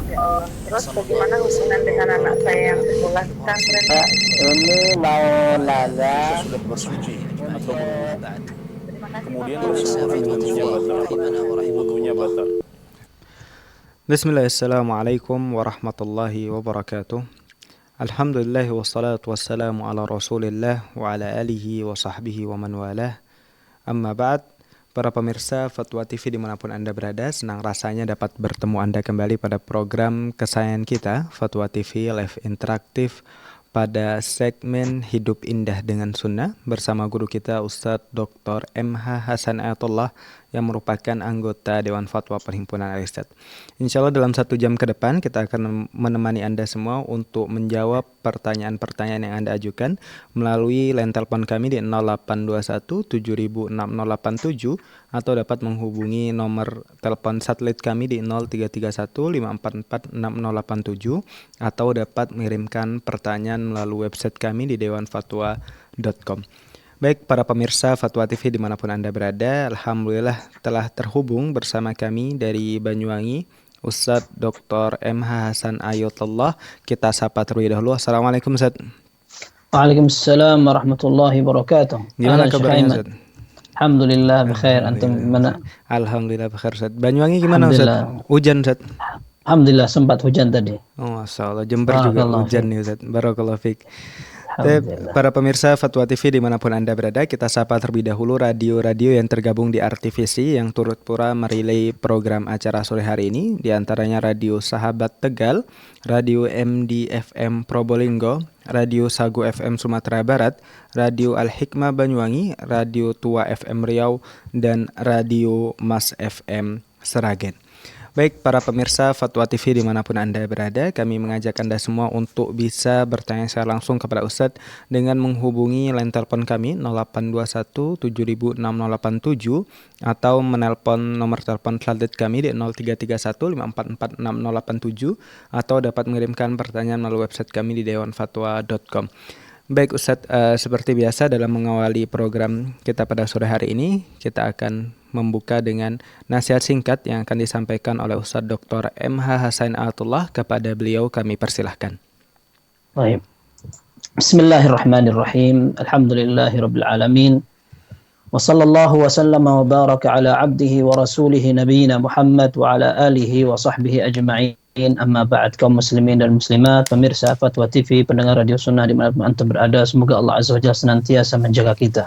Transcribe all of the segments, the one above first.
Ya Allah. Terus bagaimana hubungan dengan anak saya yang sekolah di pesantren? Ini mau nanya sudah bersuci atau belum. Terima kasih Kemudian Bapak. wudunya batal. Wudunya batal. Bismillah, Assalamualaikum warahmatullahi wabarakatuh. Alhamdulillah wassalatu wassalamu ala rasulillah wa ala alihi wa sahbihi wa man walah. Amma ba'd. Para pemirsa Fatwa TV dimanapun Anda berada, senang rasanya dapat bertemu Anda kembali pada program kesayangan kita, Fatwa TV Live Interaktif, pada segmen Hidup Indah dengan Sunnah bersama guru kita Ustadz Dr. M.H. Hasan Ayatullah yang merupakan anggota Dewan Fatwa Perhimpunan Al-Irsyad. Insya Allah dalam 1 jam ke depan kita akan menemani Anda semua untuk menjawab pertanyaan-pertanyaan yang Anda ajukan melalui line telepon kami di 0821 706087 atau dapat menghubungi nomor telepon satelit kami di 0331 544 6087 atau dapat mengirimkan pertanyaan melalui website kami di dewanfatwa.com. Baik para pemirsa Fatwa TV dimanapun Anda berada, alhamdulillah telah terhubung bersama kami dari Banyuwangi Ustadz Dr. M.H. Hasan Ayatullah. Kita sapa terlebih dahulu. Assalamualaikum Ustadz. Waalaikumsalam warahmatullahi wabarakatuh. Gimana kabarnya Ustadz? Alhamdulillah bikhair. Antum gimana? Alhamdulillah bikhair Ustadz. Banyuwangi gimana Ustadz? Hujan Ustadz? Alhamdulillah sempat hujan tadi. Oh, Masya Allah. Jember juga hujan nih Ustadz. Barakallahu fiik. Para pemirsa Fatwa TV dimanapun Anda berada, kita sapa terlebih dahulu radio-radio yang tergabung di RTVC yang turut pura merilai program acara sore hari ini, diantaranya Radio Sahabat Tegal, Radio MDFM Probolinggo, Radio Sagu FM Sumatera Barat, Radio Al-Hikmah Banyuwangi, Radio Tua FM Riau, dan Radio Mas FM Seragen. Baik para pemirsa Fatwa TV dimanapun Anda berada, kami mengajak Anda semua untuk bisa bertanya secara langsung kepada Ustadz dengan menghubungi line telepon kami 0821 706087 atau menelpon nomor telepon satelit kami di 0331 544 6087 atau dapat mengirimkan pertanyaan melalui website kami di dewanfatwa.com. Baik Ustadz, seperti biasa dalam mengawali program kita pada sore hari ini, kita akan membuka dengan nasihat singkat yang akan disampaikan oleh Ustadz Dr. M.H. Hasan Ayatullah. Kepada beliau kami persilahkan. Baik. Bismillahirrahmanirrahim. Alhamdulillahirabbil alamin. Wa sallallahu wa sallama wa baraka ala abdihi wa rasulihi nabiyina Muhammad wa ala alihi wa sahbihi ajma'in. Amma ba'd, kaum muslimin dan muslimat, pemirsa Fatwa TV, pendengar Radio Sunnah dimanapun antum berada, semoga Allah Azza wa Jalla senantiasa menjaga kita,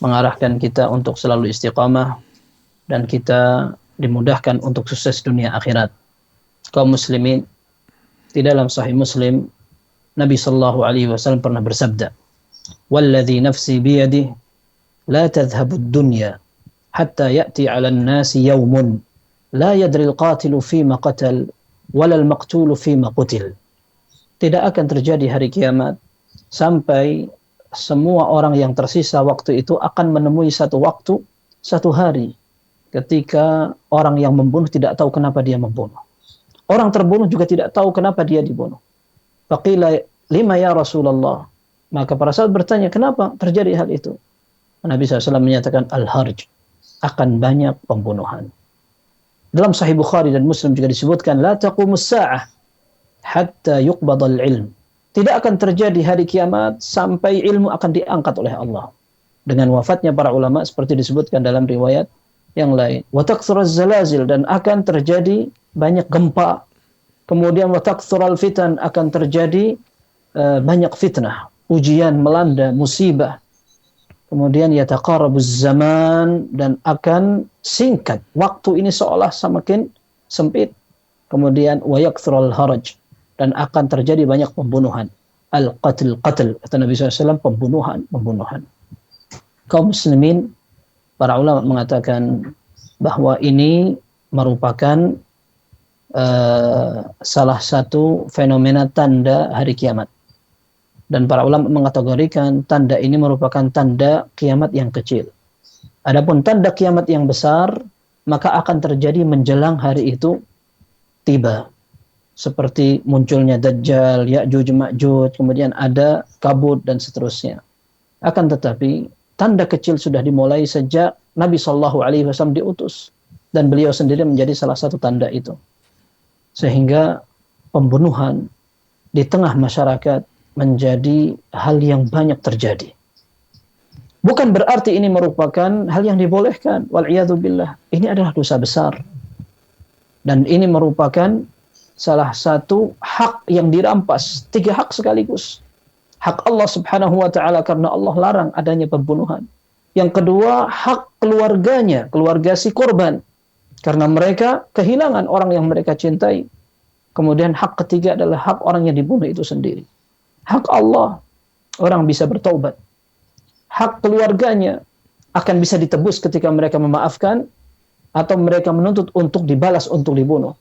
mengarahkan kita untuk selalu istiqamah, dan kita dimudahkan untuk sukses dunia akhirat. Kaum muslimin, di dalam Sahih Muslim, Nabi sallallahu alaihi wasallam pernah bersabda, "Walladzi nafsi biyadihi, la tadhhabu ad-dunya hatta ya'ti 'ala an-nasi yawmun la yadri al-qatilu fima qatal wala al-maqtulu fima qutil." Tidak akan terjadi hari kiamat sampai semua orang yang tersisa waktu itu akan menemui satu waktu, satu hari, ketika orang yang membunuh tidak tahu kenapa dia membunuh. Orang terbunuh juga tidak tahu kenapa dia dibunuh. Faqila lima ya Rasulullah. Maka para sahabat bertanya, kenapa terjadi hal itu? Nabi SAW menyatakan, al-harj, akan banyak pembunuhan. Dalam Sahih Bukhari dan Muslim juga disebutkan, la taqumus sa'ah hatta yuqbadal ilm. Tidak akan terjadi hari kiamat sampai ilmu akan diangkat oleh Allah. Dengan wafatnya para ulama seperti disebutkan dalam riwayat yang lain. Wa takthuraz zalazil, dan akan terjadi banyak gempa. Kemudian wa takthural fitan, akan terjadi banyak fitnah, ujian melanda, musibah. Kemudian yataqarabuz zaman, dan akan singkat waktu ini seolah semakin sempit. Kemudian wa yakthrul haraj, dan akan terjadi banyak pembunuhan. Al-qatl, kata Nabi SAW, pembunuhan. Kaum muslimin, para ulama mengatakan bahwa ini merupakan salah satu fenomena tanda hari kiamat. Dan para ulama mengategorikan tanda ini merupakan tanda kiamat yang kecil. Adapun tanda kiamat yang besar, maka akan terjadi menjelang hari itu tiba. Seperti munculnya Dajjal, Ya'juj, Ma'juj, kemudian ada kabut dan seterusnya. Akan tetapi tanda kecil sudah dimulai sejak Nabi SAW diutus, dan beliau sendiri menjadi salah satu tanda itu. sehingga pembunuhan di tengah masyarakat menjadi hal yang banyak terjadi. Bukan berarti ini merupakan hal yang dibolehkan. Wal'iyadzubillah. Ini adalah dosa besar. Dan ini merupakan salah satu hak yang dirampas. 3 hak sekaligus. Hak Allah subhanahu wa ta'ala karena Allah larang adanya pembunuhan. Yang kedua, hak keluarganya, keluarga si korban. Karena mereka kehilangan orang yang mereka cintai. Kemudian hak ketiga adalah hak orang yang dibunuh itu sendiri. Hak Allah, orang bisa bertaubat. Hak keluarganya akan bisa ditebus ketika mereka memaafkan atau mereka menuntut untuk dibalas untuk dibunuh.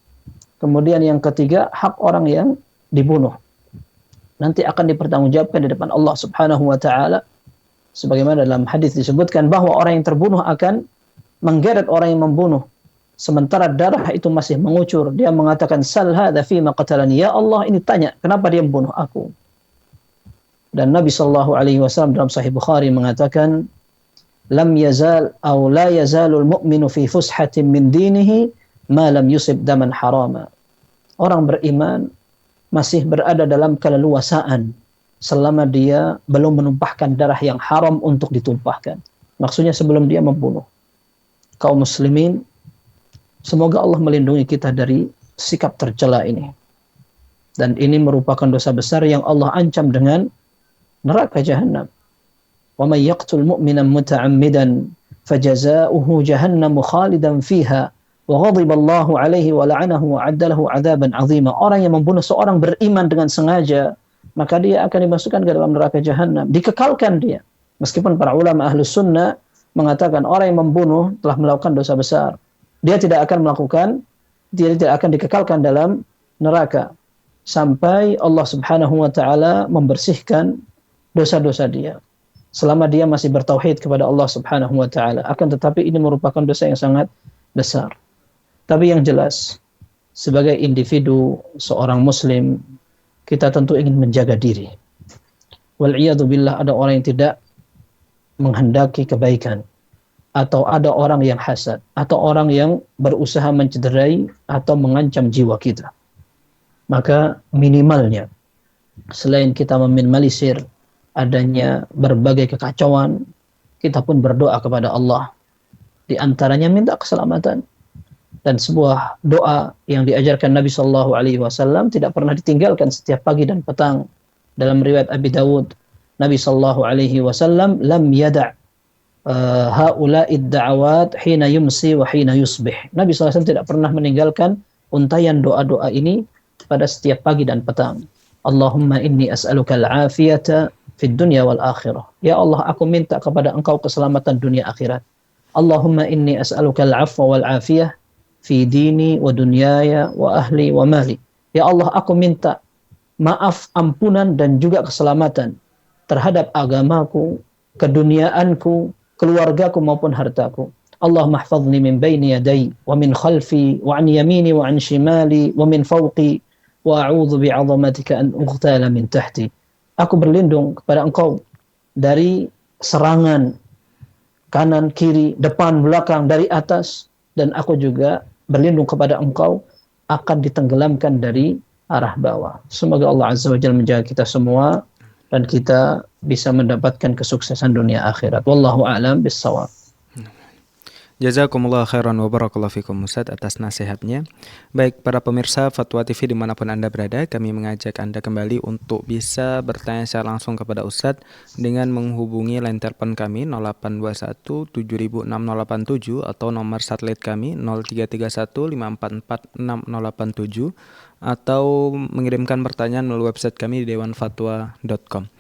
Kemudian yang ketiga, hak orang yang dibunuh. Nanti akan dipertanggungjawabkan di depan Allah subhanahu wa ta'ala. Sebagaimana dalam hadis disebutkan bahwa orang yang terbunuh akan menggeret orang yang membunuh. Sementara darah itu masih mengucur. Dia mengatakan, Sal hadha fima qatalani. Ya Allah, ini tanya, kenapa dia membunuh aku? Dan Nabi SAW dalam Sahih Bukhari mengatakan, Lam yazal aw la yazalul mu'minu fi fushatin min dinihi ma lam yusib daman harama. Orang beriman masih berada dalam keleluasaan selama dia belum menumpahkan darah yang haram untuk ditumpahkan. Maksudnya sebelum dia membunuh. Kaum muslimin, semoga Allah melindungi kita dari sikap tercela ini. Dan ini merupakan dosa besar yang Allah ancam dengan neraka jahannam. Wa may yaqtul mu'mina muta'ammidan fajaza'uhu jahannamu khalidan fiha wa ghadiba Allahu 'alaihi wa la'anahu wa 'adda lahu 'adzaban 'azima. Orang yang membunuh seorang beriman dengan sengaja, maka dia akan dimasukkan ke dalam neraka jahannam, dikekalkan dia. Meskipun para ulama Ahlus Sunnah mengatakan orang yang membunuh telah melakukan dosa besar, dia tidak akan dikekalkan dalam neraka sampai Allah Subhanahu wa taala membersihkan dosa-dosa dia. Selama dia masih bertauhid kepada Allah Subhanahu wa taala. Akan tetapi ini merupakan dosa yang sangat besar. Tapi yang jelas, sebagai individu seorang muslim, kita tentu ingin menjaga diri. Wal'iyadu billah, ada orang yang tidak menghendaki kebaikan, atau ada orang yang hasad, atau orang yang berusaha mencederai atau mengancam jiwa kita. Maka minimalnya, selain kita meminimalisir adanya berbagai kekacauan, kita pun berdoa kepada Allah. Di antaranya minta keselamatan. Dan sebuah doa yang diajarkan Nabi SAW tidak pernah ditinggalkan setiap pagi dan petang. Dalam riwayat Abi Dawud, Nabi SAW lam yada' haula'id da'awat hina yumsi wa hina yusbih. Nabi SAW tidak pernah meninggalkan untayan doa-doa ini pada setiap pagi dan petang. Allahumma inni as'aluka al-afiyata fid dunya wal akhirah. Ya Allah, aku minta kepada Engkau keselamatan dunia akhirat. Allahumma inni as'aluka al-'afwa wal 'afiyah fi dini wa dunyaya wa ahli wa mali. Ya Allah, aku minta maaf, ampunan dan juga keselamatan terhadap agamaku, keduniaanku, keluargaku maupun hartaku. Allahumma ihfazni min baini yaday wa min khalfi wa an yamini wa an shimali wa min fawqi wa a'udzu bi'azamatika an ughtala min tahti. Aku berlindung kepada Engkau dari serangan kanan, kiri, depan, belakang, dari atas, dan aku juga berlindung kepada Engkau akan ditenggelamkan dari arah bawah. Semoga Allah Azza wa Jalla menjaga kita semua dan kita bisa mendapatkan kesuksesan dunia akhirat. Wallahu a'lam bis-shawab. Jazakumullah khairan wa barakallahu fikum Ustaz atas nasihatnya. Baik para pemirsa Fatwa TV dimanapun Anda berada, kami mengajak Anda kembali untuk bisa bertanya secara langsung kepada Ustaz dengan menghubungi line telepon kami 0821 706087 atau nomor satelit kami 0331 544 6087 atau mengirimkan pertanyaan melalui website kami di dewanfatwa.com.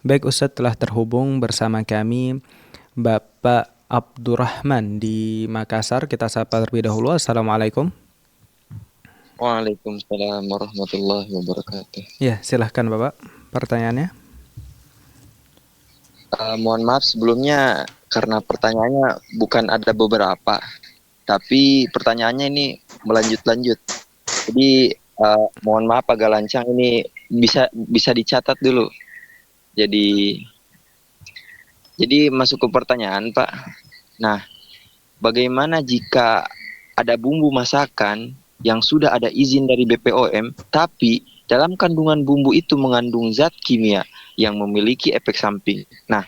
Baik Ustaz, telah terhubung bersama kami Bapak Abdurrahman di Makassar. Kita sapa terlebih dahulu. Assalamualaikum. Waalaikumsalam warahmatullahi wabarakatuh. Ya, silahkan Bapak. Pertanyaannya? Mohon maaf sebelumnya karena pertanyaannya bukan ada beberapa, tapi pertanyaannya ini melanjut-lanjut. Jadi mohon maaf agak lancang, ini bisa dicatat dulu. Jadi masuk ke pertanyaan Pak. Nah, bagaimana jika ada bumbu masakan yang sudah ada izin dari BPOM, tapi dalam kandungan bumbu itu mengandung zat kimia yang memiliki efek samping. Nah,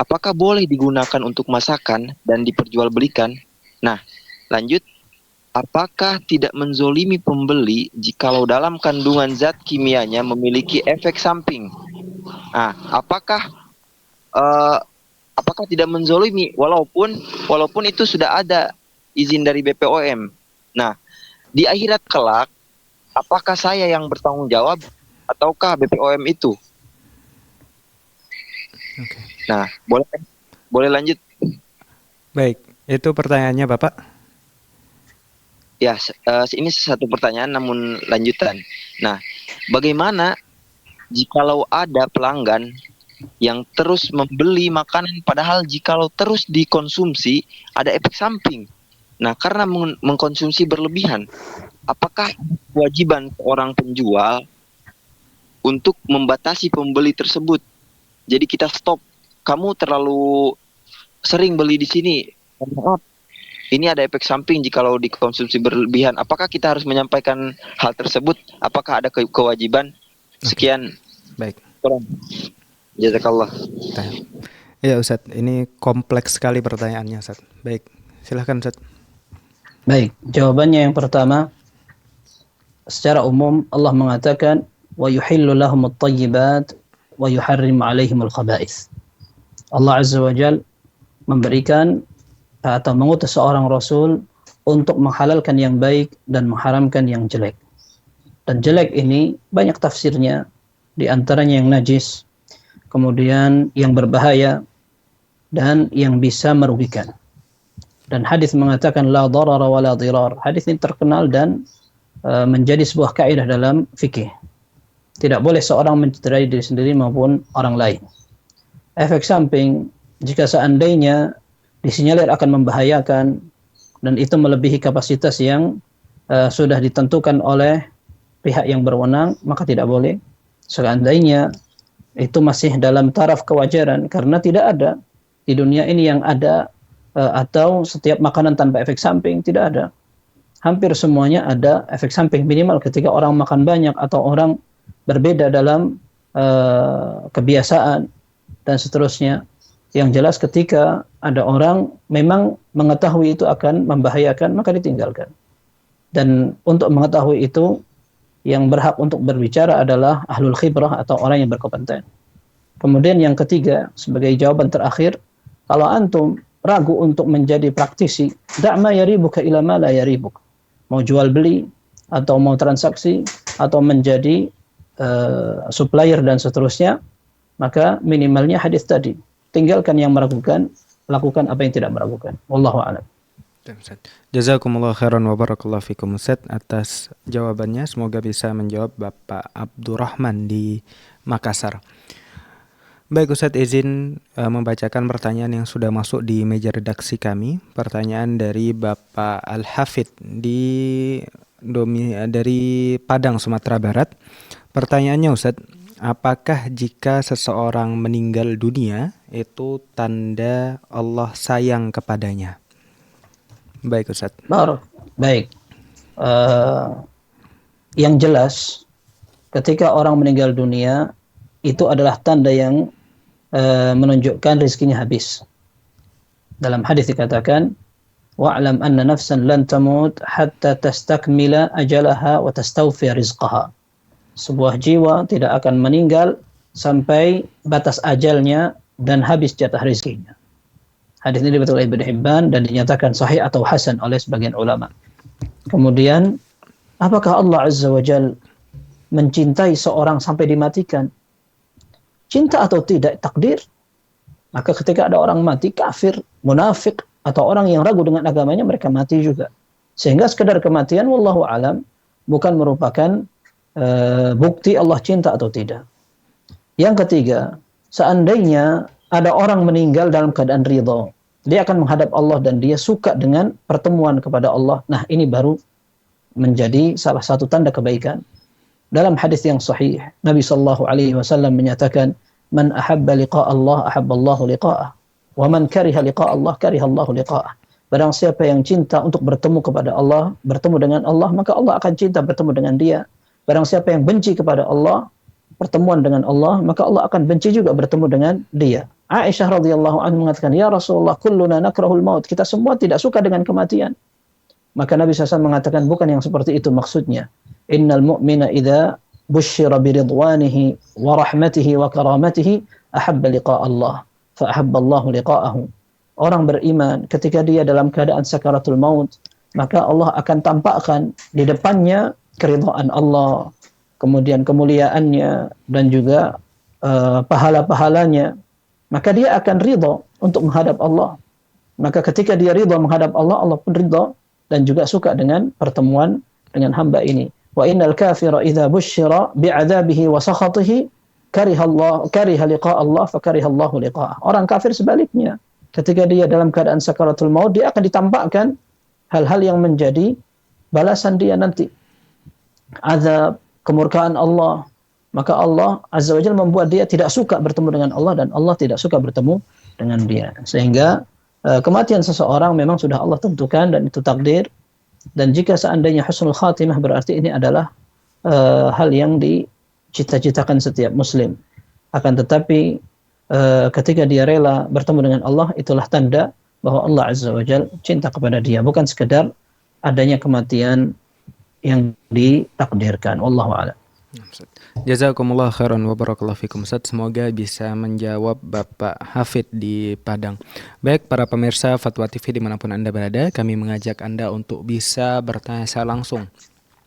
apakah boleh digunakan untuk masakan dan diperjualbelikan? Nah, lanjut, apakah tidak menzolimi pembeli jikalau dalam kandungan zat kimianya memiliki efek samping? Nah, apakah tidak menzolimi walaupun itu sudah ada izin dari BPOM? Nah, di akhirat kelak, apakah saya yang bertanggung jawab ataukah BPOM itu? Oke. Nah, boleh lanjut? Baik, itu pertanyaannya Bapak. Ya, ini satu pertanyaan namun lanjutan. Nah, bagaimana jikalau ada pelanggan yang terus membeli makanan padahal jikalau terus dikonsumsi ada efek samping? Nah, karena mengkonsumsi berlebihan, apakah kewajiban seorang penjual untuk membatasi pembeli tersebut? Jadi kita stop, kamu terlalu sering beli di sini. Maaf, ini ada efek samping jikalau dikonsumsi berlebihan. Apakah kita harus menyampaikan hal tersebut? Apakah ada kewajiban? Sekian. Baik. Jazakallah. Ya Ustadz, ini kompleks sekali pertanyaannya Ustadz. Baik, silahkan Ustadz. Baik, jawabannya yang pertama, secara umum Allah mengatakan wa yuhillu lahumut thayyibat wa yuharrimu alaihimul khaba'ith. Allah Azza wa Jal memberikan atau mengutus seorang rasul untuk menghalalkan yang baik dan mengharamkan yang jelek. Dan jelek ini banyak tafsirnya, di antaranya yang najis, kemudian yang berbahaya, dan yang bisa merugikan. Dan hadis mengatakan la darara wa la dirar. Hadis ini terkenal dan menjadi sebuah kaidah dalam fikih. Tidak boleh seorang mencederai diri sendiri maupun orang lain. Efek samping, jika seandainya disinyalir akan membahayakan dan itu melebihi kapasitas yang sudah ditentukan oleh pihak yang berwenang, maka tidak boleh. Seandainya itu masih dalam taraf kewajaran, karena tidak ada di dunia ini yang ada atau setiap makanan tanpa efek samping, tidak ada. Hampir semuanya ada efek samping minimal ketika orang makan banyak atau orang berbeda dalam kebiasaan dan seterusnya. Yang jelas ketika ada orang memang mengetahui itu akan membahayakan, maka ditinggalkan. Dan untuk mengetahui itu, yang berhak untuk berbicara adalah ahlul khibrah atau orang yang berkompeten. Kemudian yang ketiga, sebagai jawaban terakhir, kalau antum ragu untuk menjadi praktisi, da'ma yaribuka ila ma la yaribuk. Mau jual beli atau mau transaksi atau menjadi supplier dan seterusnya, maka minimalnya hadis tadi, tinggalkan yang meragukan, lakukan apa yang tidak meragukan. Wallahu a'lam. Jazakumullah khairan wa barakallahu fikum Ustaz atas jawabannya. Semoga bisa menjawab Bapak Abdurrahman di Makassar. Baik Ustaz, izin membacakan pertanyaan yang sudah masuk di meja redaksi kami. Pertanyaan dari Bapak Al-Hafid dari Padang, Sumatera Barat. Pertanyaannya Ustaz, apakah jika seseorang meninggal dunia itu tanda Allah sayang kepadanya? Baik Ustaz. Baik. Yang jelas, ketika orang meninggal dunia, itu adalah tanda yang menunjukkan rezekinya habis. Dalam hadis dikatakan, wa'lam anna nafsan lan tamut hatta tastakmila ajalaha wa tastawfi rizqaha. Sebuah jiwa tidak akan meninggal sampai batas ajalnya dan habis jatah rezekinya. Hadis ini diriwayatkan oleh Ibnu Hibban dan dinyatakan sahih atau hasan oleh sebagian ulama. Kemudian, apakah Allah Azza wa Jal mencintai seorang sampai dimatikan? Cinta atau tidak takdir? Maka ketika ada orang mati kafir, munafik, atau orang yang ragu dengan agamanya, mereka mati juga. Sehingga sekedar kematian, wallahu alam, bukan merupakan bukti Allah cinta atau tidak. Yang ketiga, seandainya ada orang meninggal dalam keadaan ridha, dia akan menghadap Allah dan dia suka dengan pertemuan kepada Allah. Nah, ini baru menjadi salah satu tanda kebaikan. Dalam hadis yang sahih, Nabi sallallahu alaihi wasallam menyatakan, "Man ahabba liqa Allah, ahabba Allah liqa'ah. Wa man kariha liqa Allah, kariha Allah liqa'ah." Barang siapa yang cinta untuk bertemu kepada Allah, bertemu dengan Allah, maka Allah akan cinta bertemu dengan dia. Barang siapa yang benci kepada Allah, pertemuan dengan Allah, maka Allah akan benci juga bertemu dengan dia. Aisyah radhiyallahu anha mengatakan, "Ya Rasulullah, kulluna nakrahul maut." Kita semua tidak suka dengan kematian. Maka Nabi SAW mengatakan, bukan yang seperti itu maksudnya. Innal mu'mina idza busyira biridwanihi wa rahmatihi wa karamatihi ahabba liqa Allah fa ahabba Allahu liqa'ahu. Orang beriman ketika dia dalam keadaan sakaratul maut, maka Allah akan tampakkan di depannya keridhaan Allah, kemudian kemuliaannya dan juga pahala-pahalanya. Maka dia akan ridha untuk menghadap Allah. Maka ketika dia ridha menghadap Allah, Allah pun ridha dan juga suka dengan pertemuan dengan hamba ini. Wa innal kafira idza busyira bi'adzabihi wa sakhatihi kariha liqa Allah fa kariha Allahu liqa'ah. Orang kafir sebaliknya. Ketika dia dalam keadaan sakaratul maut, dia akan ditampakkan hal-hal yang menjadi balasan dia nanti. Azab, kemurkaan Allah. Maka Allah Azza wa Jalla membuat dia tidak suka bertemu dengan Allah dan Allah tidak suka bertemu dengan dia. Sehingga kematian seseorang memang sudah Allah tentukan dan itu takdir. Dan jika seandainya husnul khatimah berarti ini adalah hal yang dicita-citakan setiap muslim. Akan tetapi ketika dia rela bertemu dengan Allah, itulah tanda bahwa Allah Azza wa Jalla cinta kepada dia, bukan sekedar adanya kematian yang ditakdirkan. Wallahu a'lam. Jazakumullah khairan wa barakallahu fikum Ustaz. Semoga bisa menjawab Bapak Hafid di Padang. Baik para pemirsa Fatwa TV dimanapun Anda berada, kami mengajak Anda untuk bisa bertanya secara langsung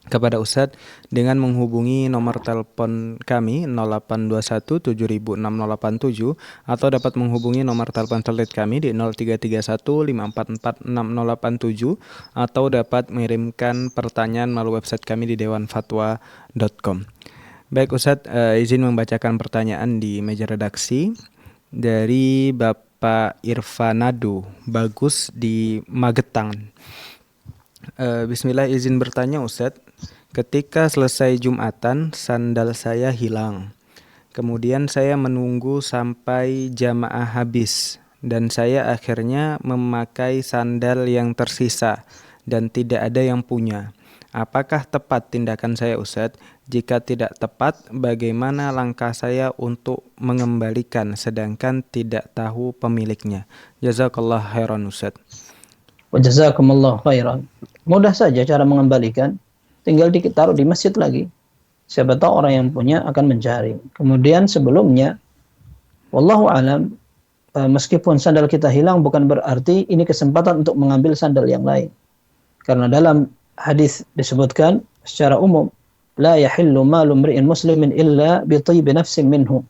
kepada Ustadz dengan menghubungi nomor telepon kami 0821 706087 atau dapat menghubungi nomor telepon satelit kami di 0331 544 6087 atau dapat mengirimkan pertanyaan melalui website kami di dewanfatwa.com. Baik Ustadz, izin membacakan pertanyaan di meja redaksi dari Bapak Irfanado Bagus di Magetan. Bismillah, izin bertanya Ustadz. Ketika selesai Jumatan, sandal saya hilang. Kemudian saya menunggu sampai jamaah habis dan saya akhirnya memakai sandal yang tersisa dan tidak ada yang punya. Apakah tepat tindakan saya Ustadz? Jika tidak tepat, bagaimana langkah saya untuk mengembalikan sedangkan tidak tahu pemiliknya? Jazakallah khairan Ustadz. Wa jazakumullah khairan. Mudah saja cara mengembalikan. Tinggal ditaruh di masjid lagi. Siapa tahu orang yang punya akan mencari. Kemudian sebelumnya, wallahu alam, meskipun sandal kita hilang bukan berarti ini kesempatan untuk mengambil sandal yang lain. Karena dalam hadis disebutkan secara umum, la yahillu malu mri'in muslimin illa bi thayyibi nafsin minhu.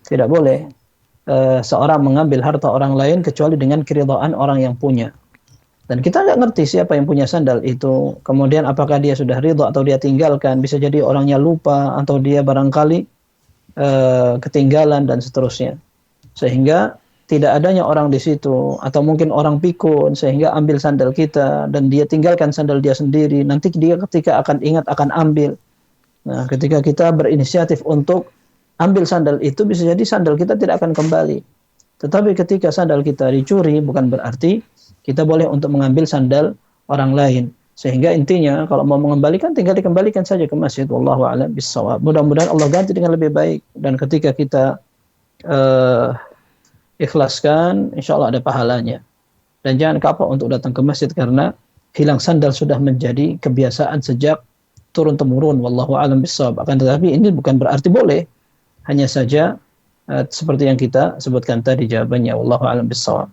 Tidak boleh seorang mengambil harta orang lain kecuali dengan keridhaan orang yang punya. Dan kita nggak ngerti siapa yang punya sandal itu. Kemudian apakah dia sudah ridha atau dia tinggalkan. Bisa jadi orangnya lupa atau dia barangkali ketinggalan dan seterusnya. Sehingga tidak adanya orang di situ. Atau mungkin orang pikun sehingga ambil sandal kita. Dan dia tinggalkan sandal dia sendiri. Nanti dia ketika akan ingat akan ambil. Nah ketika kita berinisiatif untuk ambil sandal itu, bisa jadi sandal kita tidak akan kembali. Tetapi ketika sandal kita dicuri bukan berarti kita boleh untuk mengambil sandal orang lain. Sehingga intinya kalau mau mengembalikan tinggal dikembalikan saja ke masjid. Wallahu a'lam bissawab. Mudah-mudahan Allah ganti dengan lebih baik. Dan ketika kita ikhlaskan, insya Allah ada pahalanya. Dan jangan kapok untuk datang ke masjid karena hilang sandal sudah menjadi kebiasaan sejak turun-temurun. Wallahu a'lam bissawab. Akan tetapi ini bukan berarti boleh. Hanya saja seperti yang kita sebutkan tadi jawabannya. Wallahu a'lam bissawab.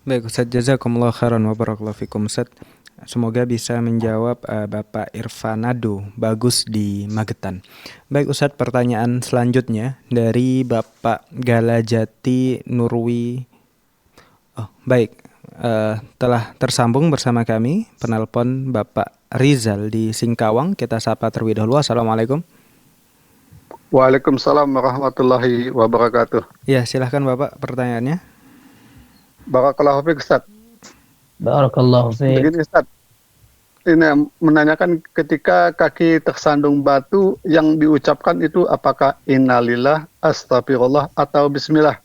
Baik Ustadz, jazakumullah khairan wa barakallahu fikum Ustadz. Semoga bisa menjawab Bapak Irfanado Bagus di Magetan. Baik Ustadz, pertanyaan selanjutnya dari Bapak Galajati Nurwi. Baik, telah tersambung bersama kami penelpon Bapak Rizal di Singkawang. Kita sapa terlebih dahulu. Assalamualaikum. Waalaikumsalam warahmatullahi wabarakatuh. Ya, silahkan Bapak pertanyaannya. Barakallahu fiik Ustaz. Barakallahu fiik. Begini Ustaz, ini menanyakan ketika kaki tersandung batu yang diucapkan itu apakah innalillah, astagfirullah atau bismillah.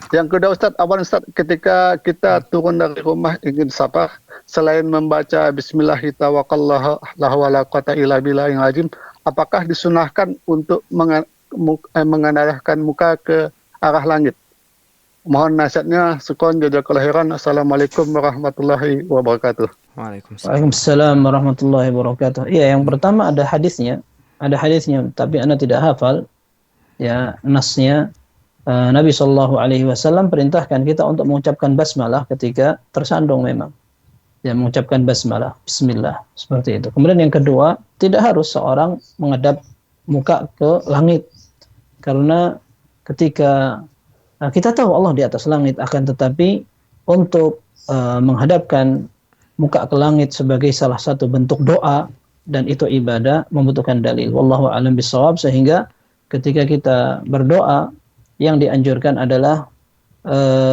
Yang kedua Ustaz, ketika kita turun dari rumah ingin safar, selain membaca Bismillahi tawakkallahu la wala quwata illa billahil azim, apakah disunahkan untuk mengarahkan muka ke arah langit? Mohon nasihatnya. Syukran, jazakallahu khairan. Assalamualaikum warahmatullahi wabarakatuh. Waalaikumsalam. Waalaikumsalam warahmatullahi wabarakatuh. Iya, yang pertama ada hadisnya, tapi Anda tidak hafal ya nasnya. Nabi Shallallahu Alaihi Wasallam perintahkan kita untuk mengucapkan basmalah ketika tersandung memang. Ya, mengucapkan basmalah, Bismillah, seperti itu. Kemudian yang kedua, tidak harus seorang menghadap muka ke langit, karena ketika kita tahu Allah di atas langit, akan tetapi untuk menghadapkan muka ke langit sebagai salah satu bentuk doa dan itu ibadah membutuhkan dalil. Wallahu a'lam bishawab. Sehingga ketika kita berdoa, yang dianjurkan adalah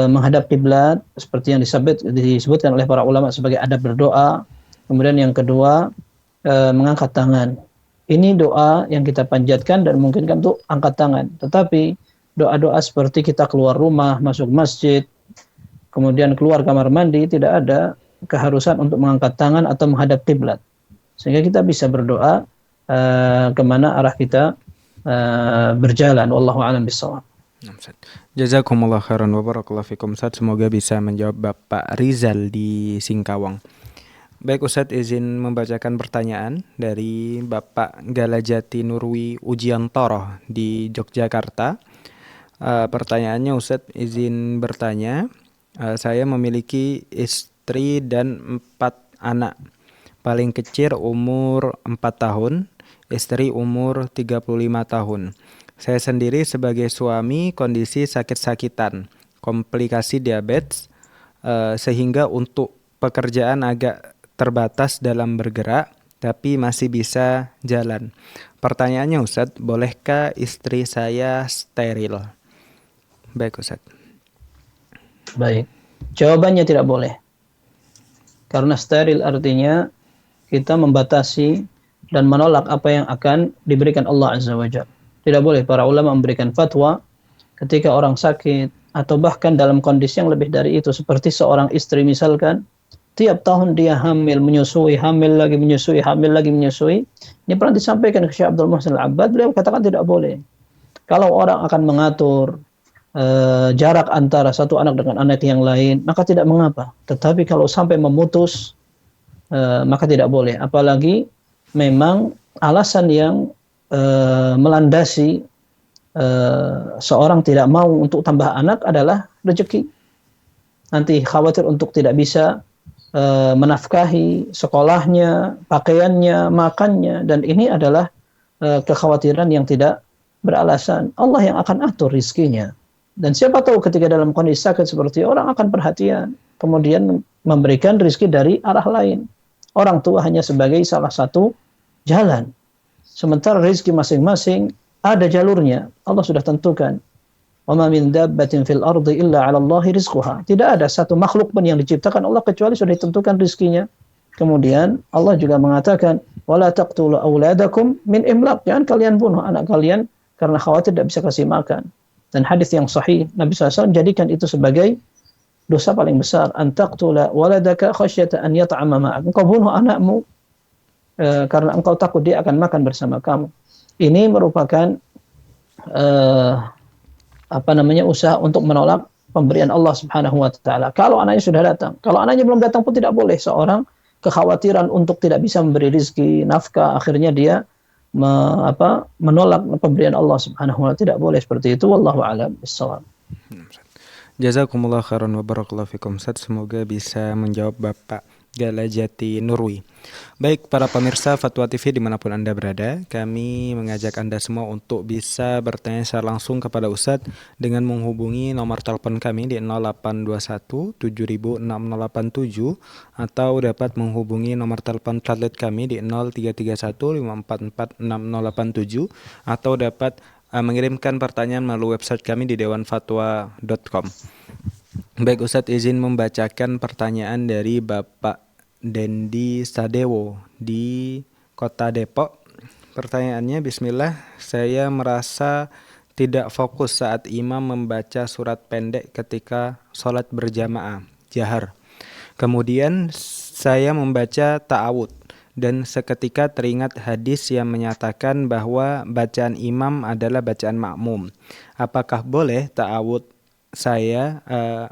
menghadap kiblat seperti yang disebutkan oleh para ulama sebagai adab berdoa. Kemudian yang kedua, mengangkat tangan. Ini doa yang kita panjatkan dan memungkinkan untuk angkat tangan. Tetapi doa-doa seperti kita keluar rumah, masuk masjid, kemudian keluar kamar mandi, tidak ada keharusan untuk mengangkat tangan atau menghadap kiblat. Sehingga kita bisa berdoa kemana arah kita berjalan. Wallahu a'lam bishawab. Jazakumullah khairan wa barakallahu fikum Ustaz. Semoga bisa menjawab Bapak Rizal di Singkawang. Baik Ustaz, izin membacakan pertanyaan dari Bapak Galajati Nurwi Ujiantoro di Yogyakarta. Pertanyaannya Ustaz, izin bertanya. Saya memiliki istri dan 4 anak. Paling kecil umur 4 tahun, istri umur 35 tahun. Saya sendiri sebagai suami kondisi sakit-sakitan, komplikasi diabetes, sehingga untuk pekerjaan agak terbatas dalam bergerak, tapi masih bisa jalan. Pertanyaannya Ustadz, bolehkah istri saya steril? Baik Ustadz. Baik, jawabannya tidak boleh. Karena steril artinya kita membatasi dan menolak apa yang akan diberikan Allah Azza wa Jalla. Tidak boleh para ulama memberikan fatwa ketika orang sakit atau bahkan dalam kondisi yang lebih dari itu, seperti seorang istri misalkan tiap tahun dia hamil, menyusui, hamil lagi menyusui, hamil lagi menyusui. Ini pernah disampaikan ke Syekh Abdul Muhsin Al-Abbad, beliau katakan tidak boleh. Kalau orang akan mengatur jarak antara satu anak dengan anak yang lain, maka tidak mengapa. Tetapi kalau sampai memutus, maka tidak boleh. Apalagi memang alasan yang melandasi seorang tidak mau untuk tambah anak adalah rezeki. Nanti khawatir untuk tidak bisa menafkahi sekolahnya, pakaiannya, makannya, dan ini adalah kekhawatiran yang tidak beralasan. Allah yang akan atur rizkinya. Dan siapa tahu ketika dalam kondisi sakit seperti orang akan perhatian, kemudian memberikan rizki dari arah lain. Orang tua hanya sebagai salah satu jalan. Sementara rizki masing-masing ada jalurnya. Allah sudah tentukan. وَمَا مِنْ دَابَّةٍ فِي الْأَرْضِ إِلَّا عَلَى اللَّهِ رِزْقُهَا. Tidak ada satu makhluk pun yang diciptakan Allah kecuali sudah ditentukan rizkinya. Kemudian Allah juga mengatakan, وَلَا تَقْتُلُوا أَوْلَادَكُمْ مِنْ إِمْلَاقٍ. Jangan kalian bunuh anak kalian karena khawatir tidak bisa kasih makan. Dan hadis yang sahih, Nabi SAW jadikan itu sebagai dosa paling besar. أَنْ تَقْتُلَ وَلَدَكَ خَشْيَةَ أَنْ يَطْعَمَ مَعَكَ. Engkau bunuh anakmu karena engkau takut dia akan makan bersama kamu. Ini merupakan usaha untuk menolak pemberian Allah Subhanahu wa taala. Kalau anaknya sudah datang, kalau anaknya belum datang pun tidak boleh seorang kekhawatiran untuk tidak bisa memberi rezeki, nafkah, akhirnya dia menolak pemberian Allah Subhanahu wa taala. Tidak boleh seperti itu. Wallahu a'lam bissawab. Jazakumullah khairan wa barakallahu fikum Ustaz. Semoga bisa menjawab Bapak Galajati Nurwi. Baik para pemirsa Fatwa TV dimanapun Anda berada, kami mengajak Anda semua untuk bisa bertanya secara langsung kepada Ustadz dengan menghubungi nomor telepon kami di 0821 706087 atau dapat menghubungi nomor telepon tablet kami di 0331 544 6087 atau dapat mengirimkan pertanyaan melalui website kami di dewanfatwa.com. Baik Ustadz, izin membacakan pertanyaan dari Bapak Dendi Sadewo di Kota Depok. Pertanyaannya, bismillah, saya merasa tidak fokus saat imam membaca surat pendek ketika sholat berjamaah, jahar. Kemudian saya membaca ta'awud dan seketika teringat hadis yang menyatakan bahwa bacaan imam adalah bacaan makmum. Apakah boleh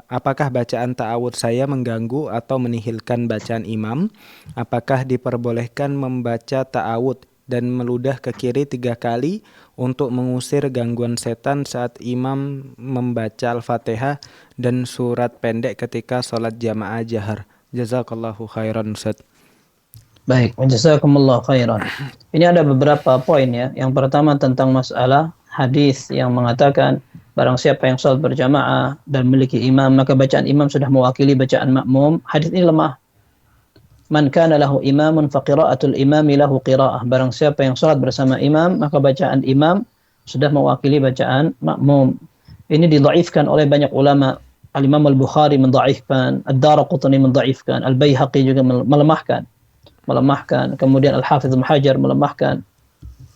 apakah bacaan ta'awud saya mengganggu atau menihilkan bacaan imam? Apakah diperbolehkan membaca ta'awud dan meludah ke kiri 3 kali untuk mengusir gangguan setan saat imam membaca Al-Fatihah dan surat pendek ketika sholat jamaah jahar? Jazakallahu khairan, Ustaz. Baik, jazakumullah khairan. Ini ada beberapa poin ya. Yang pertama tentang masalah hadis yang mengatakan barang siapa yang sholat berjamaah dan memiliki imam, maka bacaan imam sudah mewakili bacaan makmum. Hadis ini lemah. Man kana lahu imamun fa qira'atul imami lahu qira'ah. Barang siapa yang salat bersama imam, maka bacaan imam sudah mewakili bacaan makmum. Ini didhaifkan oleh banyak ulama. Al-Imam Al-Bukhari mendhaifkan, Ad-Daraqutni mendhaifkan, Al-Baihaqi juga melemahkan. Kemudian Al-Hafidz Ibnu Hajar melemahkan.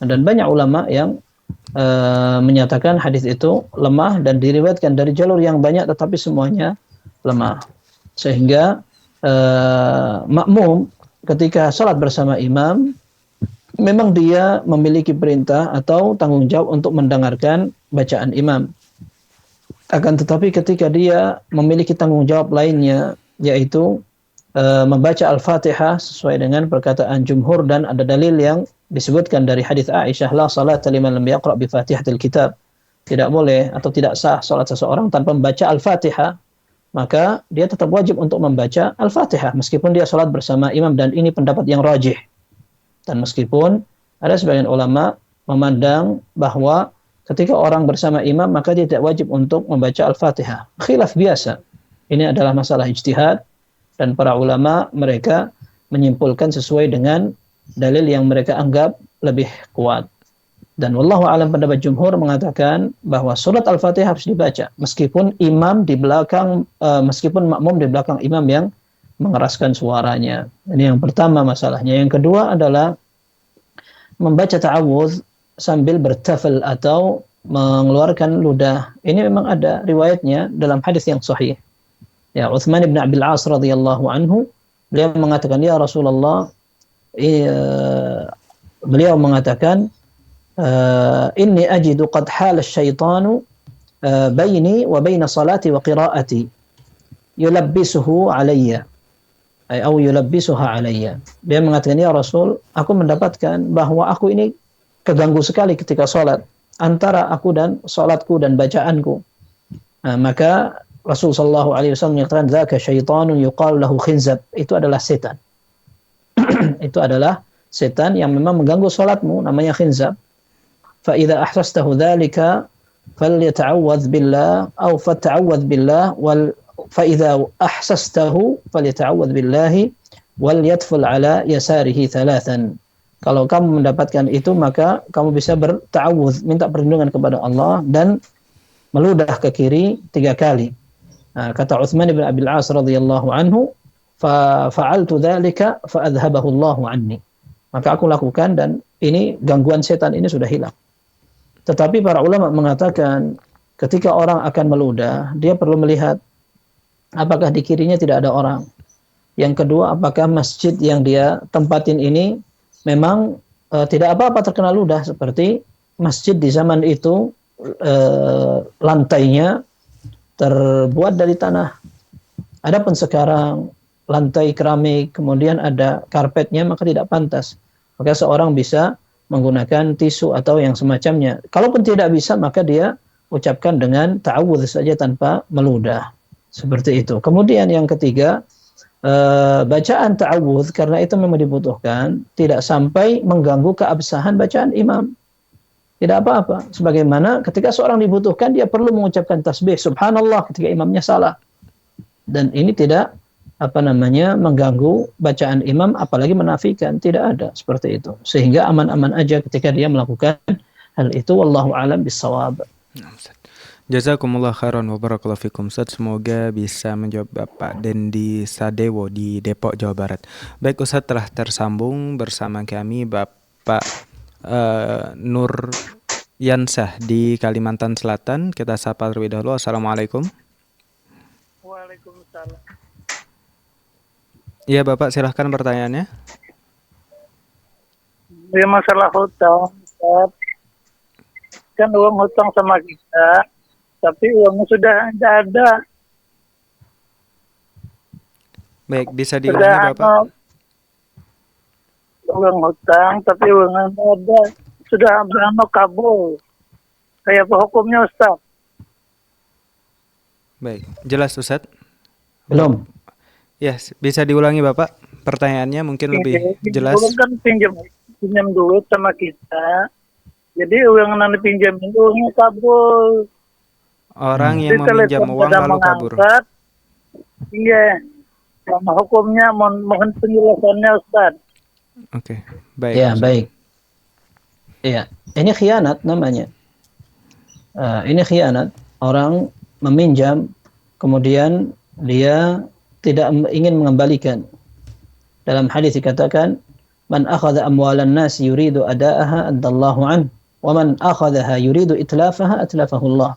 Dan banyak ulama yang menyatakan hadis itu lemah dan diriwayatkan dari jalur yang banyak tetapi semuanya lemah. Sehingga makmum ketika sholat bersama imam memang dia memiliki perintah atau tanggung jawab untuk mendengarkan bacaan imam. Akan tetapi ketika dia memiliki tanggung jawab lainnya, yaitu membaca Al-Fatihah sesuai dengan perkataan jumhur, dan ada dalil yang disebutkan dari hadis Aisyah, la salata liman lam yaqra' bi Fatihatil Kitab. Tidak boleh atau tidak sah salat seseorang tanpa membaca Al-Fatihah. Maka dia tetap wajib untuk membaca Al-Fatihah meskipun dia sholat bersama imam, dan ini pendapat yang rajih. Dan meskipun ada sebagian ulama memandang bahwa ketika orang bersama imam maka dia tidak wajib untuk membaca Al-Fatihah. Khilaf biasa. Ini adalah masalah ijtihad, dan para ulama mereka menyimpulkan sesuai dengan dalil yang mereka anggap lebih kuat. Dan wallahu alam, pendapat jumhur mengatakan bahwa surat Al-Fatihah harus dibaca meskipun makmum di belakang imam yang mengeraskan suaranya. Ini yang pertama masalahnya. Yang kedua adalah membaca ta'awudz sambil bertafal atau mengeluarkan ludah. Ini memang ada riwayatnya dalam hadis yang sahih. Ya, Utsman bin Abil As radhiyallahu anhu, beliau mengatakan, ya Rasulullah, beliau mengatakan, inni ajidu qad hala asyaitanu baini wa baina salati wa qiraati yulabbisuhu alayya atau yulabbisuha alayya. Dia mengatakan, ya Rasul, aku mendapatkan bahwa aku ini keganggu sekali ketika salat, antara aku dan salatku dan bacaanku. Maka Rasul sallallahu alaihi wasallam menyatakan, dzaka syaitanun yuqal lahu khinzab. Itu adalah setan. Itu adalah setan yang memang mengganggu salatmu, namanya khinzab. فإذا أحسسته ذلك فليتعوذ بالله أو فتعوذ بالله فإذا أحسسته فليتعوذ بالله وليتفل على يساره 3. Kalau kamu mendapatkan itu, maka kamu bisa berta'awudz, minta perlindungan kepada Allah, dan meludah ke kiri 3 kali. Kata Utsman bin Abil As radhiyallahu anhu, fa'altu dzalika fa'adhabahu Allahu anni. Maka aku lakukan dan ini gangguan setan ini sudah hilang. Tetapi para ulama mengatakan ketika orang akan meludah, dia perlu melihat apakah di kirinya tidak ada orang. Yang kedua, apakah masjid yang dia tempatin ini memang tidak apa-apa terkena ludah, seperti masjid di zaman itu lantainya terbuat dari tanah. Adapun sekarang lantai keramik, kemudian ada karpetnya, maka tidak pantas. Maka seorang bisa menggunakan tisu atau yang semacamnya. Kalaupun tidak bisa, maka dia ucapkan dengan ta'awudz saja tanpa meludah. Seperti itu. Kemudian yang ketiga, bacaan ta'awudz, karena itu memang dibutuhkan, tidak sampai mengganggu keabsahan bacaan imam. Tidak apa-apa. Sebagaimana ketika seorang dibutuhkan, dia perlu mengucapkan tasbih subhanallah ketika imamnya salah. Dan ini tidak mengganggu bacaan imam, apalagi menafikan, tidak ada seperti itu. Sehingga aman-aman aja ketika dia melakukan hal itu. Wallahu a'lam bissawab. Jazakumullah khairan wa barakallahu fikum, Ustaz. Semoga bisa menjawab Bapak Dendi Sadewo di Depok, Jawa Barat. Baik, Ustaz, telah tersambung bersama kami Bapak Nur Yansah di Kalimantan Selatan. Kita sapa terlebih dahulu. Assalamualaikum. Waalaikumsalam. Iya Bapak, silahkan pertanyaannya. Dia masalah hutang, Ustaz. Kan uang hutang sama kita, tapi uangnya sudah tidak ada. Baik, bisa Sudah diulangi Bapak? uang hutang, tapi uangnya tidak ada. Sudah kabul. Kayak apa hukumnya, Ustaz? Baik, jelas Ustadz? Belum. Ya, Bisa diulangi Bapak? Pertanyaannya mungkin lebih jelas. Uang kan pinjam duit sama kita. Jadi uang yang dipinjam itu uangnya kabul. Orang Di yang meminjam telepon uang pada lalu kabur. mengangkat. Iya. Sama hukumnya mohon penjelasannya, Ustaz. Oke, baik. Ya, baik. Ya, ini khianat namanya. Ini khianat. Orang meminjam, kemudian dia tidak ingin mengembalikan. Dalam hadis dikatakan, "Man akhadha amwalan nas yuridu ada'aha addallahu an, wa man akhadhaha yuridu itlafaha atlafahu Allah."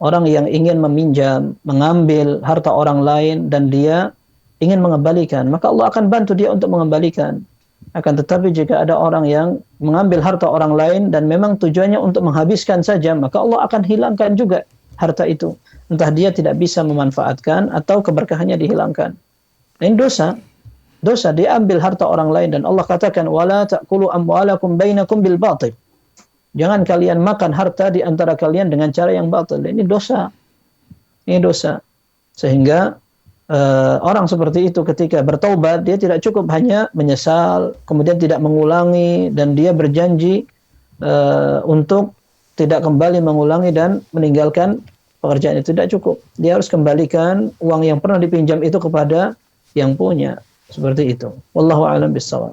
Orang yang ingin meminjam, mengambil harta orang lain dan dia ingin mengembalikan, maka Allah akan bantu dia untuk mengembalikan. Akan tetapi jika ada orang yang mengambil harta orang lain dan memang tujuannya untuk menghabiskan saja, maka Allah akan hilangkan juga harta itu. Entah dia tidak bisa memanfaatkan atau keberkahannya dihilangkan. Ini dosa. Dosa, dia ambil harta orang lain dan Allah katakan, "Wala ta'kulu amwalakum bainakum bil batil." Jangan kalian makan harta di antara kalian dengan cara yang batil. Ini dosa. Ini dosa. Sehingga orang seperti itu ketika bertaubat, dia tidak cukup hanya menyesal, kemudian tidak mengulangi, dan dia berjanji untuk tidak kembali mengulangi dan meninggalkan pekerjaan itu. Tidak cukup. Dia harus kembalikan uang yang pernah dipinjam itu kepada yang punya. Seperti itu. Wallahu a'lam bishawab.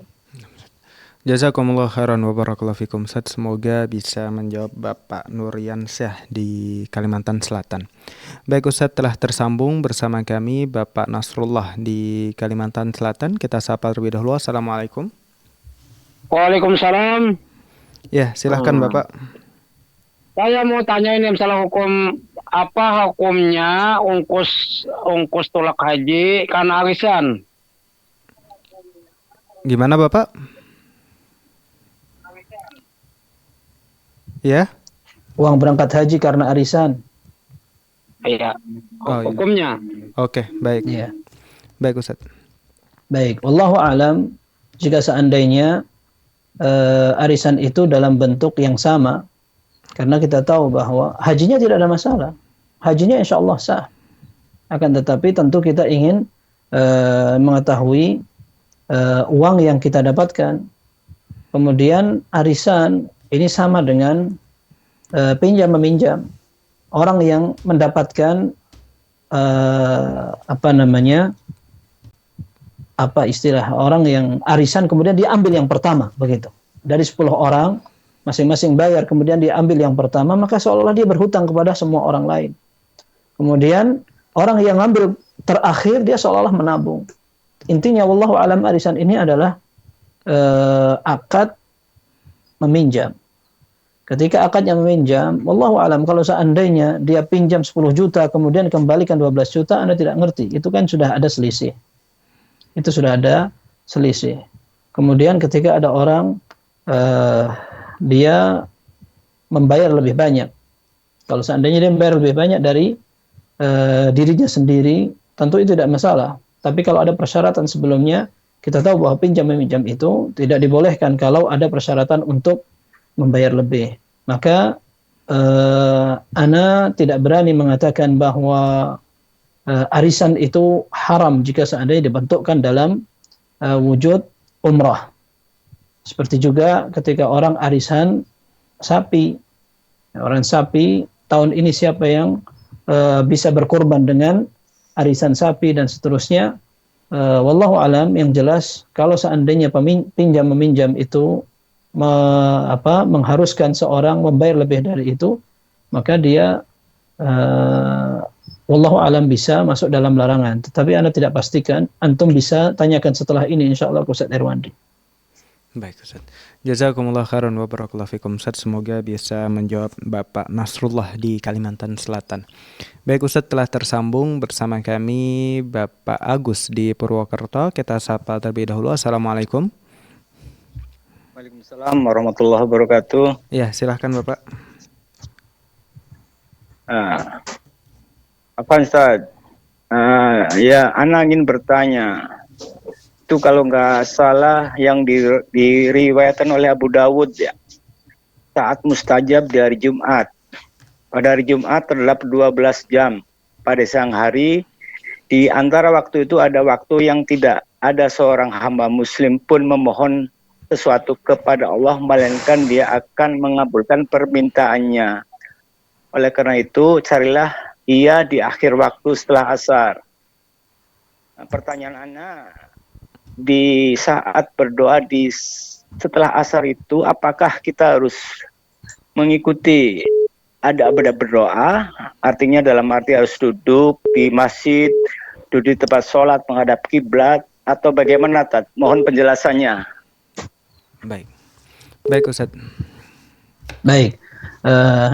Jazakumullah khairan wa barakallahu fikum. Ustaz, semoga bisa menjawab Bapak Nuryansyah di Kalimantan Selatan. Baik Ustaz, telah tersambung bersama kami Bapak Nasrullah di Kalimantan Selatan. Kita sapa terlebih dahulu. Assalamualaikum. Waalaikumsalam. Ya, silahkan Bapak. Saya mau tanya ini masalah hukum, apa hukumnya ongkos tolak haji karena arisan? Gimana Bapak? Ya? Uang berangkat haji karena arisan. Iya. Oh, iya. Hukumnya. Oke, baik. Ya. Baik Ustaz. Baik. Wallahu a'lam, jika seandainya arisan itu dalam bentuk yang sama, karena kita tahu bahwa hajinya tidak ada masalah. Hajinya insya Allah sah. Akan tetapi tentu kita ingin mengetahui uang yang kita dapatkan. Kemudian arisan ini sama dengan pinjam meminjam. Orang yang mendapatkan orang yang arisan kemudian dia ambil yang pertama, begitu. Dari 10 orang masing-masing bayar, kemudian dia ambil yang pertama, maka seolah-olah dia berhutang kepada semua orang lain. Kemudian orang yang ambil terakhir dia seolah-olah menabung. Intinya wallahu alam, arisan ini adalah akad meminjam. Ketika akadnya meminjam, wallahu alam, kalau seandainya dia pinjam 10 juta kemudian kembalikan 12 juta, Anda tidak ngerti. Itu kan sudah ada selisih. Itu sudah ada selisih. Kemudian ketika ada orang dia membayar lebih banyak. Kalau seandainya dia membayar lebih banyak dari dirinya sendiri, tentu itu tidak masalah. Tapi kalau ada persyaratan sebelumnya, kita tahu bahwa pinjam meminjam itu tidak dibolehkan kalau ada persyaratan untuk membayar lebih. Maka ana tidak berani mengatakan bahwa arisan itu haram jika seandainya dibentukkan dalam wujud umrah. Seperti juga ketika orang arisan sapi. Orang sapi, tahun ini siapa yang bisa berkorban dengan arisan sapi dan seterusnya. Wallahu alam, yang jelas kalau seandainya pinjam meminjam itu mengharuskan seorang membayar lebih dari itu, maka dia wallahu alam bisa masuk dalam larangan. Tetapi Anda tidak pastikan, antum bisa tanyakan setelah ini insyaallah ke Ustaz Irwandi. Baik Ustaz. Jazakumullah khairan wa barakallahu fikum Ustaz. Semoga bisa menjawab Bapak Nasrullah di Kalimantan Selatan. Baik Ustaz, telah tersambung bersama kami Bapak Agus di Purwokerto. Kita sapa terlebih dahulu. Assalamualaikum. Waalaikumsalam warahmatullahi wabarakatuh. Ya, silahkan Bapak. Apa Ustaz? Ya, Ana ingin bertanya. Itu kalau nggak salah yang diriwayatkan oleh Abu Dawud ya. Saat mustajab di hari Jumat. Pada hari Jumat terdapat 12 jam. Pada siang hari, di antara waktu itu ada waktu yang tidak ada seorang hamba muslim pun memohon sesuatu kepada Allah, melainkan dia akan mengabulkan permintaannya. Oleh karena itu, carilah ia di akhir waktu setelah asar. Nah, pertanyaan Ana, di saat berdoa setelah asar itu, apakah kita harus mengikuti adab-adab berdoa? Artinya dalam arti harus duduk di masjid, duduk di tempat sholat menghadap kiblat, atau bagaimana Tad? Mohon penjelasannya. Baik Ustaz. Baik.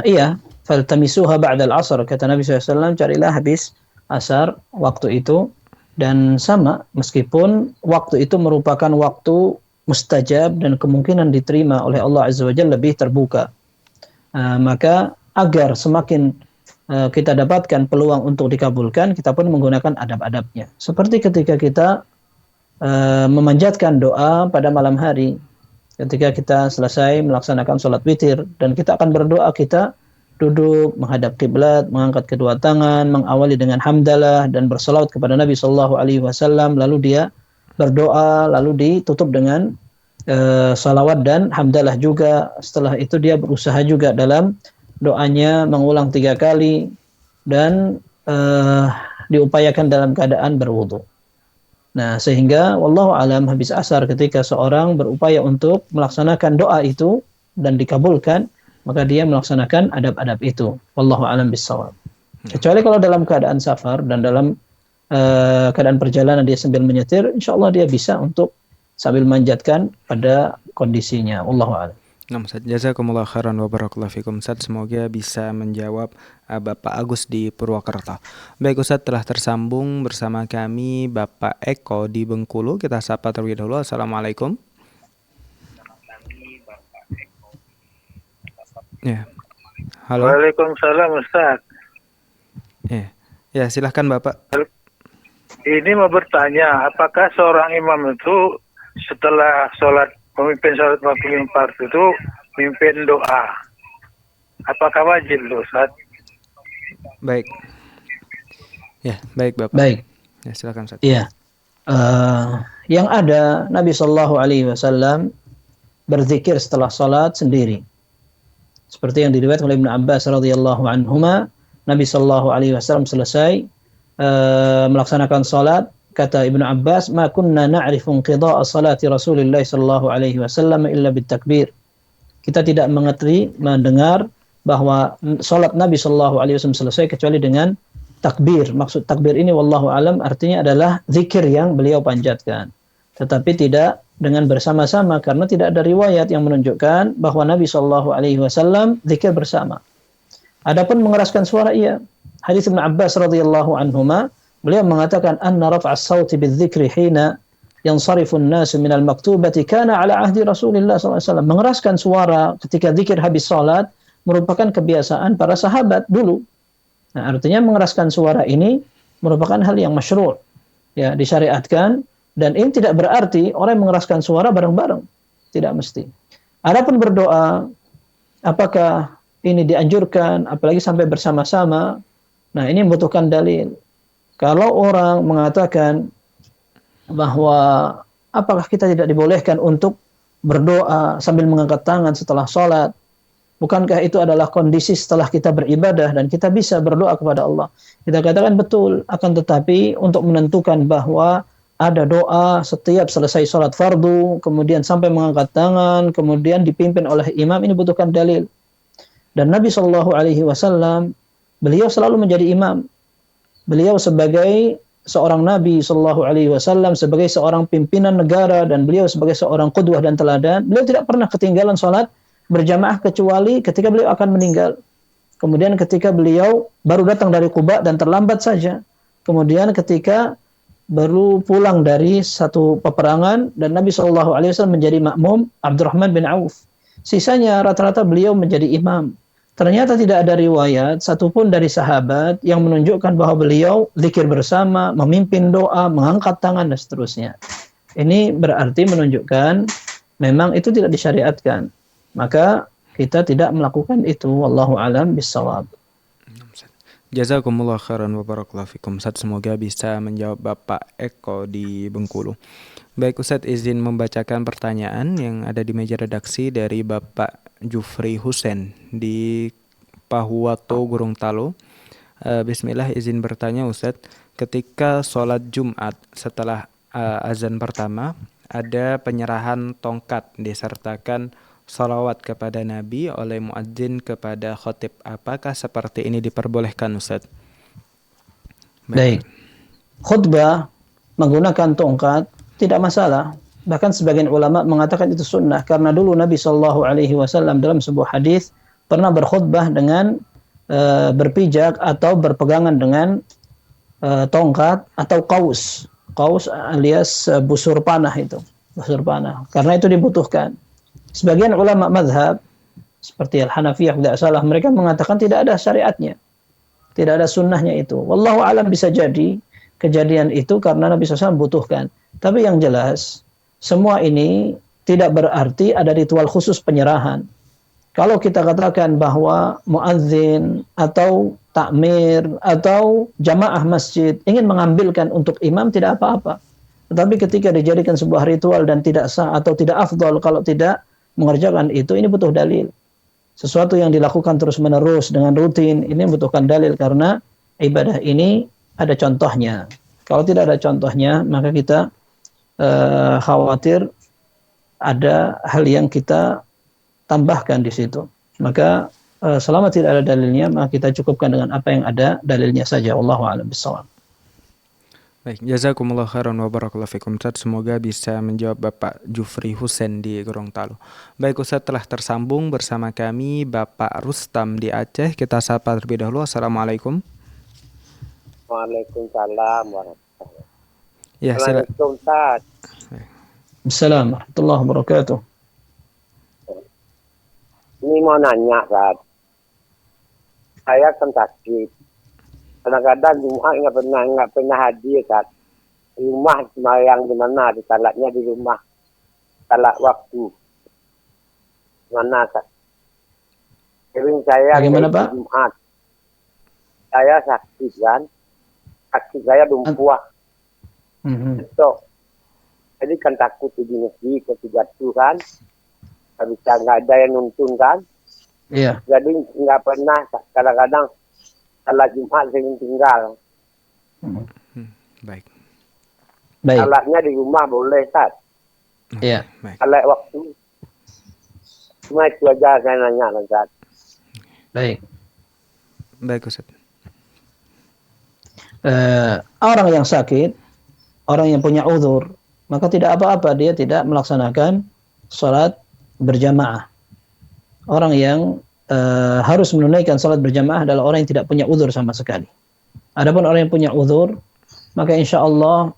Iya, faltamisuha ba'dal asar, kata Nabi SAW, carilah habis asar waktu itu. Dan sama, meskipun waktu itu merupakan waktu mustajab dan kemungkinan diterima oleh Allah Azza wa Jalla lebih terbuka. Maka agar semakin kita dapatkan peluang untuk dikabulkan, kita pun menggunakan adab-adabnya. Seperti ketika kita memanjatkan doa pada malam hari, ketika kita selesai melaksanakan sholat witir, dan kita akan berdoa, kita duduk menghadap kiblat, mengangkat kedua tangan, mengawali dengan hamdalah dan bersalawat kepada Nabi sallallahu alaihi wasallam, lalu dia berdoa, lalu ditutup dengan salawat dan hamdalah juga. Setelah itu dia berusaha juga dalam doanya mengulang 3 kali dan diupayakan dalam keadaan berwudu. Nah, sehingga wallahu alam habis asar ketika seorang berupaya untuk melaksanakan doa itu dan dikabulkan, maka dia melaksanakan adab-adab itu. Wallahu a'lam bissawab. Kecuali kalau dalam keadaan safar dan dalam keadaan perjalanan dia sambil menyetir, insyaallah dia bisa untuk sambil manjatkan pada kondisinya. Wallahu a'lam. Nah, Ustaz, jazakumullah khairan wa barakallahu fikum Ustaz. Semoga bisa menjawab Bapak Agus di Purwokerto. Baik Ustaz, telah tersambung bersama kami Bapak Eko di Bengkulu. Kita sapa terlebih dahulu. Assalamualaikum. Ya. Halo. Waalaikumsalam Ustaz. Ya, silahkan Bapak. Ini mau bertanya, apakah seorang imam itu setelah memimpin sholat waktu fardu itu memimpin doa? Apakah wajib Ustaz? Baik. Ya, baik Bapak. Baik. Ya, silakan Ustaz. Iya. Yang ada Nabi sallallahu alaihi wasallam berzikir setelah salat sendiri. Seperti yang diriwayatkan oleh Ibnu Abbas radhiyallahu anhuma, Nabi sallallahu alaihi wasallam selesai melaksanakan salat, kata Ibnu Abbas, "Ma kunna na'rifu inqida'a salati Rasulillah sallallahu alaihi wasallam illa bitakbir." Kita tidak mendengar bahwa salat Nabi sallallahu alaihi wasallam selesai kecuali dengan takbir. Maksud takbir ini wallahu alam artinya adalah zikir yang beliau panjatkan. Tetapi tidak dengan bersama-sama, karena tidak ada riwayat yang menunjukkan bahwa Nabi sallallahu alaihi wasallam zikir bersama. Adapun mengeraskan suara, iya. Hadis Ibnu Abbas radhiyallahu anhuma, beliau mengatakan anna raf'as sauti bidzikri hina yansarifu an-nas min al-maktubati kana ala ahdi Rasulillah sallallahu alaihi wasallam. Mengeraskan suara ketika zikir habis salat merupakan kebiasaan para sahabat dulu. Nah, artinya mengeraskan suara ini merupakan hal yang masyru', ya, disyariatkan. Dan ini tidak berarti orang yang mengeraskan suara bareng-bareng. Tidak mesti. Adapun berdoa, apakah ini dianjurkan, apalagi sampai bersama-sama? Nah, ini membutuhkan dalil. Kalau orang mengatakan bahwa apakah kita tidak dibolehkan untuk berdoa sambil mengangkat tangan setelah sholat, bukankah itu adalah kondisi setelah kita beribadah dan kita bisa berdoa kepada Allah? Kita katakan betul, akan tetapi untuk menentukan bahwa ada doa setiap selesai sholat fardu, kemudian sampai mengangkat tangan, kemudian dipimpin oleh imam, ini butuhkan dalil. Dan Nabi Shallallahu Alaihi Wasallam, beliau selalu menjadi imam. Beliau sebagai seorang Nabi Shallallahu Alaihi Wasallam, sebagai seorang pimpinan negara, dan beliau sebagai seorang qudwah dan teladan, beliau tidak pernah ketinggalan sholat berjamaah kecuali ketika beliau akan meninggal. Kemudian ketika beliau baru datang dari Quba dan terlambat saja. Kemudian ketika baru pulang dari satu peperangan dan Nabi Shallallahu Alaihi Wasallam menjadi makmum, Abdurrahman bin Auf. Sisanya rata-rata beliau menjadi imam. Ternyata tidak ada riwayat satupun dari sahabat yang menunjukkan bahwa beliau zikir bersama, memimpin doa, mengangkat tangan, dan seterusnya. Ini berarti menunjukkan memang itu tidak disyariatkan. Maka kita tidak melakukan itu. Wallahu a'lam bishawab. Jazakumullah khairan wa barakallahu fikum. Ustaz, semoga bisa menjawab Bapak Eko di Bengkulu. Baik Ustaz, izin membacakan pertanyaan yang ada di meja redaksi dari Bapak Jufri Husen di Pahuwato, Gorontalo. Bismillah, izin bertanya Ustaz, ketika sholat Jumat setelah azan pertama ada penyerahan tongkat disertakan salawat kepada Nabi oleh muadzin kepada khatib. Apakah seperti ini diperbolehkan Ustaz? Baik. Khutbah menggunakan tongkat tidak masalah. Bahkan sebagian ulama mengatakan itu sunnah, karena dulu Nabi Shallallahu Alaihi Wasallam dalam sebuah hadis pernah berkhutbah dengan berpijak atau berpegangan dengan tongkat atau kaus alias busur panah itu, busur panah. Karena itu dibutuhkan. Sebagian ulama mazhab seperti Al-Hanafiyah tidak salah, mereka mengatakan tidak ada syariatnya, tidak ada sunnahnya itu. Wallahu a'lam, bisa jadi kejadian itu karena Nabi SAW butuhkan. Tapi yang jelas semua ini tidak berarti ada ritual khusus penyerahan. Kalau kita katakan bahwa muadzin atau takmir atau jamaah masjid ingin mengambilkan untuk imam, tidak apa-apa. Tetapi ketika dijadikan sebuah ritual dan tidak sah atau tidak afdal kalau tidak mengerjakan itu, ini butuh dalil. Sesuatu yang dilakukan terus-menerus dengan rutin, ini membutuhkan dalil karena ibadah ini ada contohnya. Kalau tidak ada contohnya, maka kita khawatir ada hal yang kita tambahkan di situ. Maka selama tidak ada dalilnya, maka kita cukupkan dengan apa yang ada dalilnya saja. Wallahu a'lam bishawab. Baik, jazakumullah khairan wa barakallahu fikum. Ustaz, semoga bisa menjawab Bapak Jufri Husen di Gorontalo. Baik Ustaz, telah tersambung bersama kami Bapak Rustam di Aceh. Kita sapa terlebih dahulu. Assalamualaikum. Waalaikumsalam warahmatullahi. Ya, Assalamualaikum Ustaz. Assalamualaikum warahmatullahi wabarakatuh. Ini mau nanya Ustaz. Saya kan sakit. Kadang-kadang Jumat nggak pernah hadir Ustaz. Rumah sembahyang di mana? Di salatnya di rumah. Salat waktu. Mana Ustaz? Kering saya bagaimana Pak? Jumat. Saya sakit kan. Sakit saya lumpuh. So, jadi kan takut di masjid jatuh kan. Nggak ada yang nuntun kan. Iya. Jadi nggak pernah, kadang-kadang salat Jumat sering tinggal. Baik. Salatnya di rumah boleh Ustaz. Iya. Salat waktu. Cuma itu aja saya nanya Ustaz. Baik. Baik Ustaz. Orang yang sakit, orang yang punya uzur, maka tidak apa-apa dia tidak melaksanakan sholat berjamaah. Orang yang harus menunaikan sholat berjamaah adalah orang yang tidak punya uzur sama sekali. Adapun orang yang punya uzur, maka insya Allah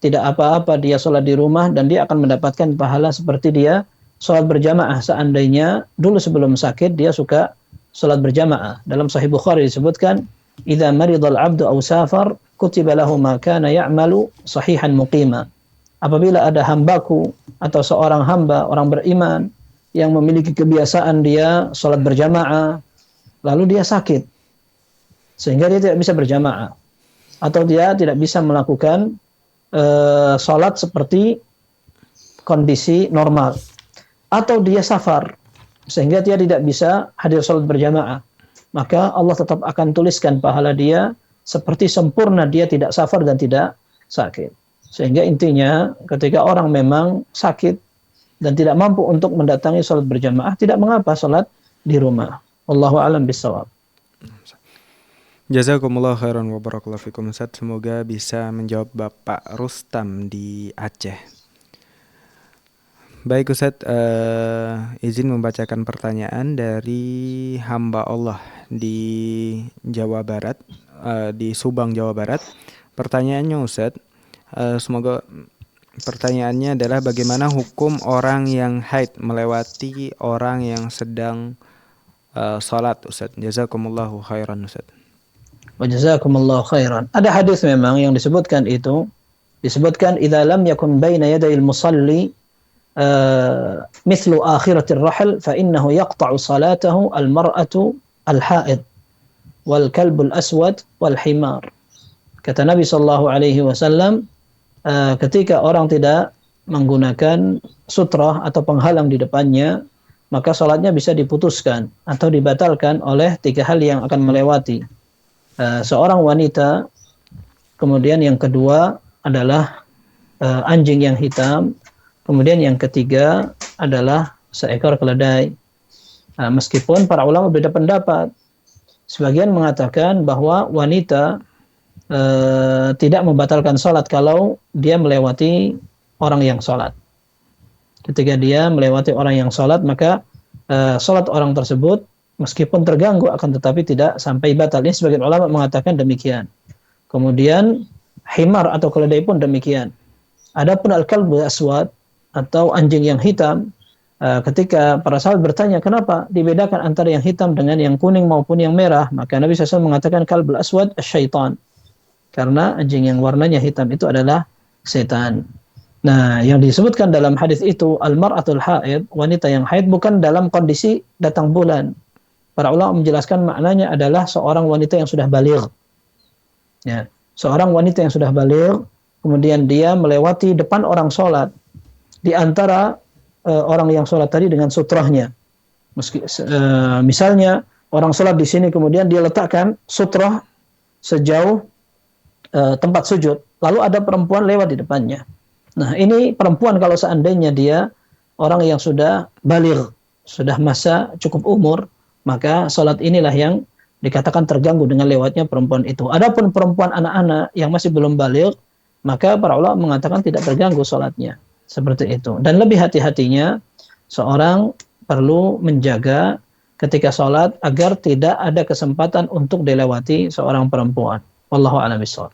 tidak apa-apa dia sholat di rumah dan dia akan mendapatkan pahala seperti dia sholat berjamaah. Seandainya dulu sebelum sakit dia suka sholat berjamaah. Dalam Sahih Bukhari disebutkan, "Idza maridal 'abdu aw safar, kutiba lahu ma kana ya'malu sahihan muqima." Apabila ada hambaku atau seorang hamba, orang beriman yang memiliki kebiasaan dia sholat berjamaah, lalu dia sakit sehingga dia tidak bisa berjamaah atau dia tidak bisa melakukan sholat seperti kondisi normal, atau dia safar sehingga dia tidak bisa hadir sholat berjamaah, maka Allah tetap akan tuliskan pahala dia seperti sempurna dia tidak safar dan tidak sakit. Sehingga intinya ketika orang memang sakit dan tidak mampu untuk mendatangi sholat berjamaah, tidak mengapa sholat di rumah. Wallahu a'lam bishawab. Jazakumullah khairan wa barakallahu fikum Ustaz. Semoga bisa menjawab Bapak Rustam di Aceh. Baik Ustaz, izin membacakan pertanyaan dari hamba Allah di Jawa Barat, di Subang, Jawa Barat. Pertanyaannya Ustaz, semoga pertanyaannya adalah bagaimana hukum orang yang haid melewati orang yang sedang salat Ustaz. Jazakumullahu khairan Ustaz. Wa jazakumullahu khairan. Ada hadis memang yang disebutkan itu, disebutkan idza lam yakun baina yadayil musalli mithlu akhiratir rahl fa innahu yaqta'u salatahu al-mar'atu al-haid wal kalbul aswad wal himar. Kata Nabi sallallahu alaihi wasallam, ketika orang tidak menggunakan sutrah atau penghalang di depannya, maka salatnya bisa diputuskan atau dibatalkan oleh 3 hal yang akan melewati. Seorang wanita, kemudian yang kedua adalah anjing yang hitam, kemudian yang ketiga adalah seekor keledai. Meskipun para ulama berbeda pendapat, sebagian mengatakan bahwa wanita tidak membatalkan salat kalau dia melewati orang yang salat. Ketika dia melewati orang yang salat, maka salat orang tersebut meskipun terganggu akan tetapi tidak sampai batal. Ini sebagian ulama mengatakan demikian. Kemudian himar atau keledai pun demikian. Adapun al-kalbu aswad atau anjing yang hitam, ketika para sahabat bertanya kenapa dibedakan antara yang hitam dengan yang kuning maupun yang merah, maka Nabi SAW mengatakan kalbul aswad syaitan. Karena anjing yang warnanya hitam itu adalah setan. Nah, yang disebutkan dalam hadis itu al-mar'atul haid, wanita yang haid bukan dalam kondisi datang bulan. Para ulama menjelaskan maknanya adalah seorang wanita yang sudah baligh. Ya, seorang wanita yang sudah baligh, kemudian dia melewati depan orang sholat, di antara orang yang sholat tadi dengan sutrahnya. Misalnya orang sholat di sini, kemudian dia letakkan sutrah sejauh tempat sujud, lalu ada perempuan lewat di depannya. Nah, ini perempuan kalau seandainya dia orang yang sudah baligh, sudah masa cukup umur, maka salat inilah yang dikatakan terganggu dengan lewatnya perempuan itu. Adapun perempuan anak-anak yang masih belum baligh, maka para ulama mengatakan tidak terganggu salatnya. Seperti itu. Dan lebih hati-hatinya seorang perlu menjaga ketika salat agar tidak ada kesempatan untuk dilewati seorang perempuan. Wallahu a'lam bishawab.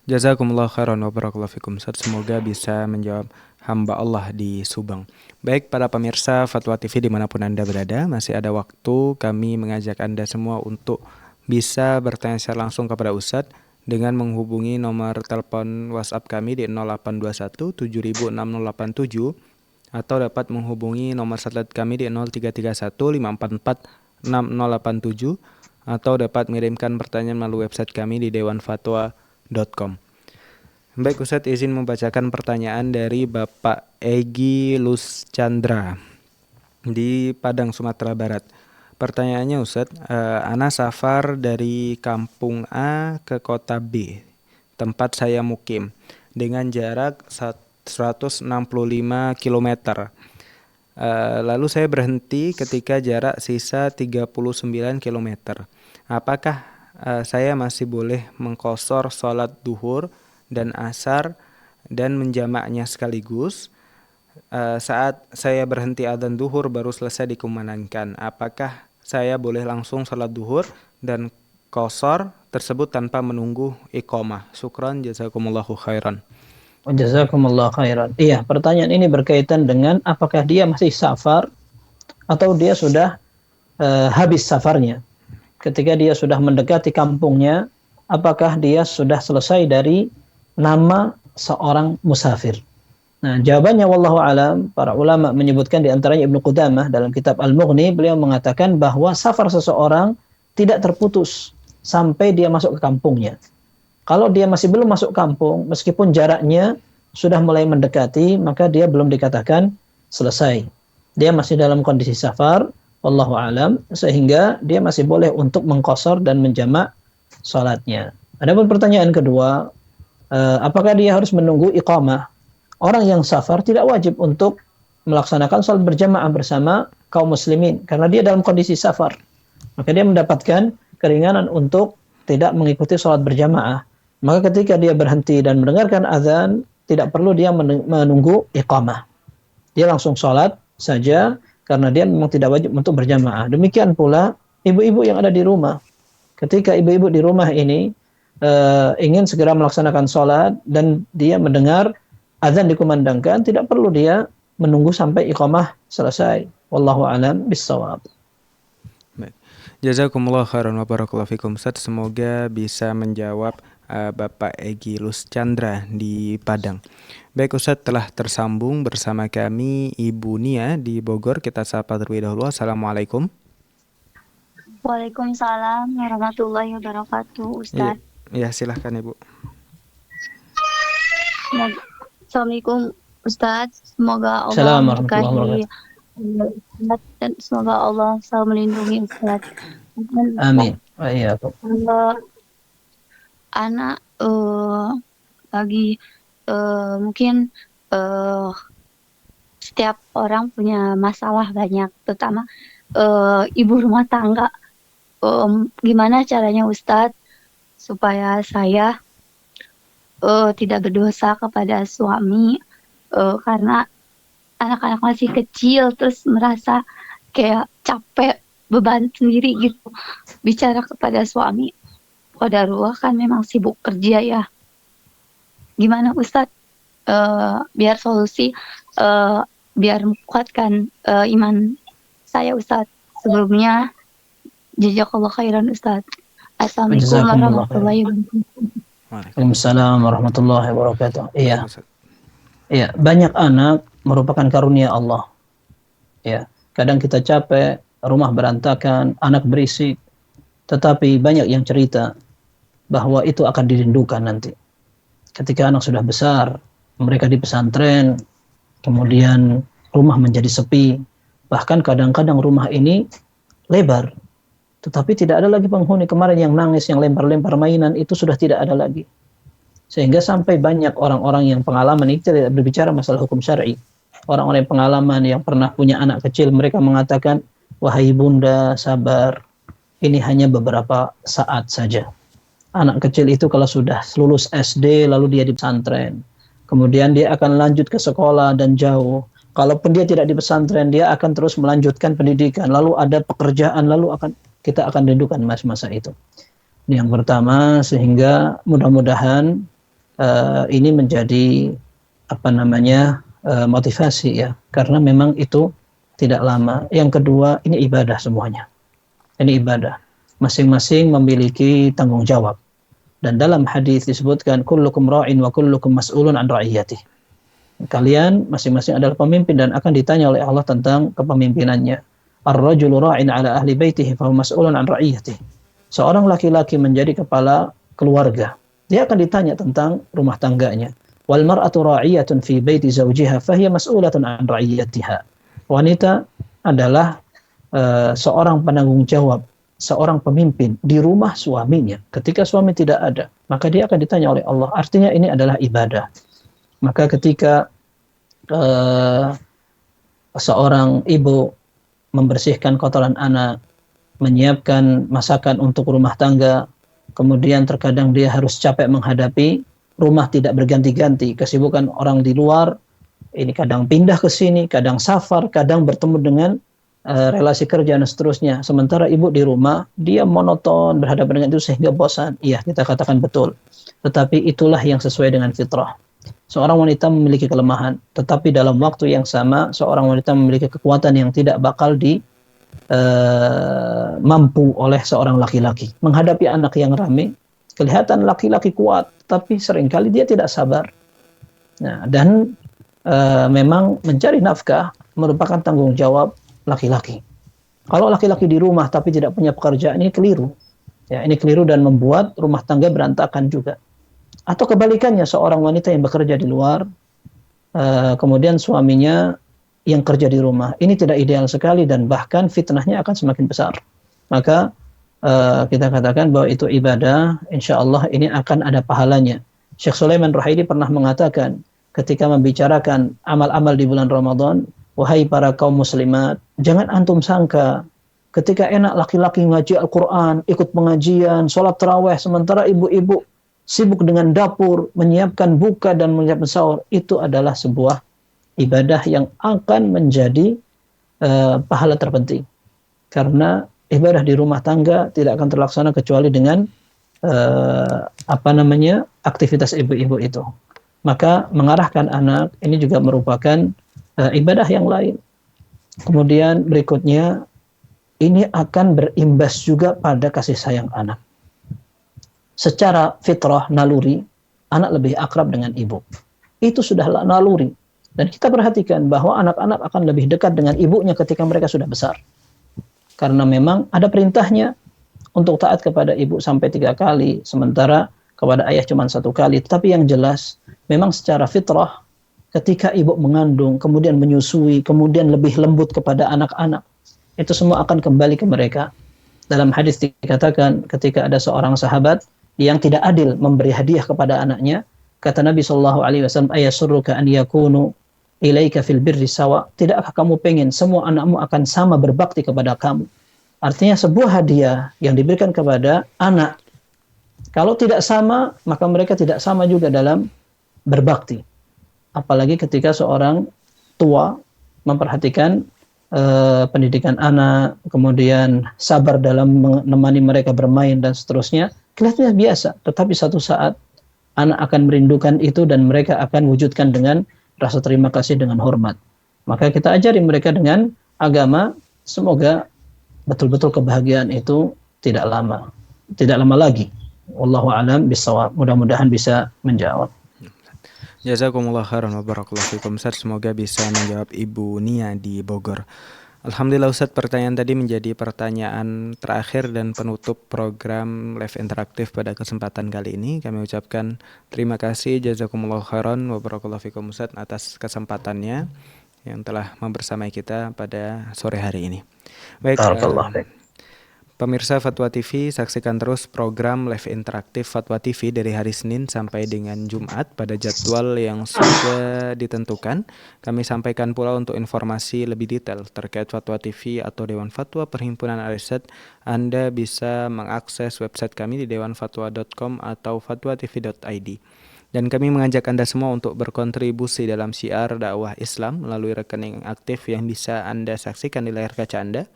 Jazakumullah khairan wa barakallahu fikum Ustaz. Semoga bisa menjawab hamba Allah di Subang. Baik para pemirsa Fatwa TV dimanapun Anda berada, masih ada waktu kami mengajak Anda semua untuk bisa bertanya secara langsung kepada Ustadz dengan menghubungi nomor telepon WhatsApp kami di 0821 706087 atau dapat menghubungi nomor satelit kami di 0331 544 6087 atau dapat mengirimkan pertanyaan melalui website kami di dewanfatwa.com. Baik Ustadz, izin membacakan pertanyaan dari Bapak Egi Luschandra di Padang, Sumatera Barat. Pertanyaannya Ustadz, ana safar dari kampung A ke kota B, tempat saya mukim, dengan jarak 165 km. Lalu saya berhenti ketika jarak sisa 39 km. Apakah saya masih boleh mengqashar sholat duhur dan asar dan menjamaknya sekaligus? Saat saya berhenti adzan duhur baru selesai dikumandangkan, apakah saya boleh langsung salat duhur dan qashar tersebut tanpa menunggu iqamah? Syukran, jazakumullahu khairan. Jazakumullahu khairan. Iya, pertanyaan ini berkaitan dengan apakah dia masih safar atau dia sudah habis safarnya. Ketika dia sudah mendekati kampungnya, apakah dia sudah selesai dari nama seorang musafir? Nah, jawabannya wallahu alam, para ulama menyebutkan di antaranya Ibnu Qudamah dalam kitab Al-Mughni, beliau mengatakan bahwa safar seseorang tidak terputus sampai dia masuk ke kampungnya. Kalau dia masih belum masuk kampung, meskipun jaraknya sudah mulai mendekati, maka dia belum dikatakan selesai. Dia masih dalam kondisi safar, wallahu alam, sehingga dia masih boleh untuk mengqashar dan menjamak salatnya. Adapun pertanyaan kedua, apakah dia harus menunggu iqamah? Orang yang safar tidak wajib untuk melaksanakan salat berjamaah bersama kaum muslimin karena dia dalam kondisi safar. Maka dia mendapatkan keringanan untuk tidak mengikuti sholat berjamaah. Maka ketika dia berhenti dan mendengarkan azan, tidak perlu dia menunggu iqamah. Dia langsung sholat saja karena dia memang tidak wajib untuk berjamaah. Demikian pula ibu-ibu yang ada di rumah. Ketika ibu-ibu di rumah ini ingin segera melaksanakan sholat dan dia mendengar azan dikumandangkan, tidak perlu dia menunggu sampai iqamah selesai. Wallahu a'lam bissawab. Jazakumullah khairan wa barakallahu fikum Ustaz. Semoga bisa menjawab Bapak Egy Luschandra di Padang. Baik Ustaz, telah tersambung bersama kami Ibu Nia di Bogor. Kita sapa terlebih dahulu. Assalamualaikum. Waalaikumsalam warahmatullahi wabarakatuh, Ustaz. Ya, silahkan Ibu. Assalamualaikum Ustaz. Semoga Allah Assalamualaikum memberkahi dan semoga Allah selalu melindungi Ustaz. Amin. Wa iyyakum. Anak lagi mungkin setiap orang punya masalah banyak, terutama ibu rumah tangga. Gimana caranya Ustadz supaya saya tidak berdosa kepada suami karena anak-anak masih kecil, terus merasa kayak capek, beban sendiri gitu bicara kepada suami. Qadarullah kan memang sibuk kerja ya. Gimana Ustadz biar solusi biar menguatkan iman saya Ustadz. Sebelumnya jazakallahu khairan Ustadz. Assalamualaikum warahmatullahi wabarakatuh. Waalaikumsalam warahmatullahi wabarakatuh. Iya. Iya, banyak anak merupakan karunia Allah. Ya, kadang kita capek, rumah berantakan, anak berisik, tetapi banyak yang cerita bahwa itu akan dirindukan nanti. Ketika anak sudah besar, mereka di pesantren, kemudian rumah menjadi sepi, bahkan kadang-kadang rumah ini lebar, tetapi tidak ada lagi penghuni. Kemarin yang nangis, yang lempar-lempar mainan, itu sudah tidak ada lagi. Sehingga sampai banyak orang-orang yang pengalaman, ini tidak berbicara masalah hukum syar'i, orang-orang yang pengalaman, yang pernah punya anak kecil, mereka mengatakan, wahai bunda, sabar, ini hanya beberapa saat saja. Anak kecil itu kalau sudah lulus SD, lalu dia di pesantren, kemudian dia akan lanjut ke sekolah dan jauh. Kalaupun dia tidak di pesantren, dia akan terus melanjutkan pendidikan, lalu ada pekerjaan, lalu kita akan rindukan masa-masa itu. Ini yang pertama, sehingga mudah-mudahan ini menjadi motivasi ya, karena memang itu tidak lama. Yang kedua, ini ibadah semuanya. Ini ibadah. Masing-masing memiliki tanggung jawab. Dan dalam hadis disebutkan kullukum ra'in wa kullukum mas'ulun an ra'iyatih. Kalian masing-masing adalah pemimpin dan akan ditanya oleh Allah tentang kepemimpinannya. Ar-rajulu ra'in 'ala ahli baitihi fa huwa mas'ulun an ra'iyatih. Seorang laki-laki menjadi kepala keluarga, dia akan ditanya tentang rumah tangganya. Wal mar'atu ra'iyatun fi baiti zawjiha fa hiya mas'ulatun an ra'iyatiha. Wanita adalah seorang penanggung jawab, seorang pemimpin di rumah suaminya. Ketika suami tidak ada, maka dia akan ditanya oleh Allah. Artinya ini adalah ibadah. Maka ketika seorang ibu membersihkan kotoran anak, menyiapkan masakan untuk rumah tangga, kemudian terkadang dia harus capek menghadapi rumah tidak berganti-ganti, kesibukan orang di luar, ini kadang pindah ke sini, kadang safar, kadang bertemu dengan relasi kerja dan seterusnya. Sementara ibu di rumah, dia monoton berhadapan dengan itu sehingga bosan. Iya, kita katakan betul. Tetapi itulah yang sesuai dengan fitrah. Seorang wanita memiliki kelemahan, tetapi dalam waktu yang sama, seorang wanita memiliki kekuatan yang tidak bakal mampu oleh seorang laki-laki. Menghadapi anak yang ramai, kelihatan laki-laki kuat, tapi seringkali dia tidak sabar. Nah, dan memang mencari nafkah merupakan tanggung jawab laki-laki. Kalau laki-laki di rumah tapi tidak punya pekerjaan, ini keliru. Ya, ini keliru dan membuat rumah tangga berantakan juga. Atau kebalikannya, seorang wanita yang bekerja di luar, kemudian suaminya yang kerja di rumah. Ini tidak ideal sekali dan bahkan fitnahnya akan semakin besar. Maka kita katakan bahwa itu ibadah, insya Allah ini akan ada pahalanya. Syekh Sulaiman Ruhaili pernah mengatakan ketika membicarakan amal-amal di bulan Ramadan, wahai para kaum muslimat, jangan antum sangka ketika enak laki-laki ngaji Al-Quran, ikut pengajian, sholat tarawih, sementara ibu-ibu sibuk dengan dapur, menyiapkan buka dan menyiapkan sahur, itu adalah sebuah ibadah yang akan menjadi pahala terpenting. Karena ibadah di rumah tangga tidak akan terlaksana kecuali dengan aktivitas ibu-ibu itu. Maka mengarahkan anak ini juga merupakan ibadah yang lain. Kemudian berikutnya, ini akan berimbas juga pada kasih sayang anak. Secara fitrah, naluri, anak lebih akrab dengan ibu. Itu sudah naluri. Dan kita perhatikan bahwa anak-anak akan lebih dekat dengan ibunya ketika mereka sudah besar. Karena memang ada perintahnya untuk taat kepada ibu sampai 3 kali, sementara kepada ayah cuma 1 kali. Tapi yang jelas, memang secara fitrah, ketika ibu mengandung, kemudian menyusui, kemudian lebih lembut kepada anak-anak, itu semua akan kembali ke mereka. Dalam hadis dikatakan ketika ada seorang sahabat yang tidak adil memberi hadiah kepada anaknya, kata Nabi SAW, ayasurruka an yakunu ilaika fil birri sawa, tidakkah kamu pengen semua anakmu akan sama berbakti kepada kamu? Artinya sebuah hadiah yang diberikan kepada anak, kalau tidak sama, maka mereka tidak sama juga dalam berbakti. Apalagi ketika seorang tua memperhatikan pendidikan anak, kemudian sabar dalam menemani mereka bermain dan seterusnya, kelihatannya biasa. Tetapi satu saat anak akan merindukan itu dan mereka akan wujudkan dengan rasa terima kasih dengan hormat. Maka kita ajari mereka dengan agama, semoga betul-betul kebahagiaan itu tidak lama lagi. Wallahu a'lam bishawab. Mudah-mudahan bisa menjawab. Jazakumullah khairan wa barakallahu fikum Ustaz. Semoga bisa menjawab Ibu Nia di Bogor. Alhamdulillah Ustaz, pertanyaan tadi menjadi pertanyaan terakhir dan penutup program live interaktif pada kesempatan kali ini. Kami ucapkan terima kasih jazakumullah khairan wa barakallahu fikum Ustaz atas kesempatannya yang telah membersamai kita pada sore hari ini. Baik, pemirsa Fatwa TV, saksikan terus program live interaktif Fatwa TV dari hari Senin sampai dengan Jumat pada jadwal yang sudah ditentukan. Kami sampaikan pula untuk informasi lebih detail terkait Fatwa TV atau Dewan Fatwa Perhimpunan Al-Irsyad. Anda bisa mengakses website kami di dewanfatwa.com atau fatwatv.id. Dan kami mengajak Anda semua untuk berkontribusi dalam syiar dakwah Islam melalui rekening aktif yang bisa Anda saksikan di layar kaca Anda.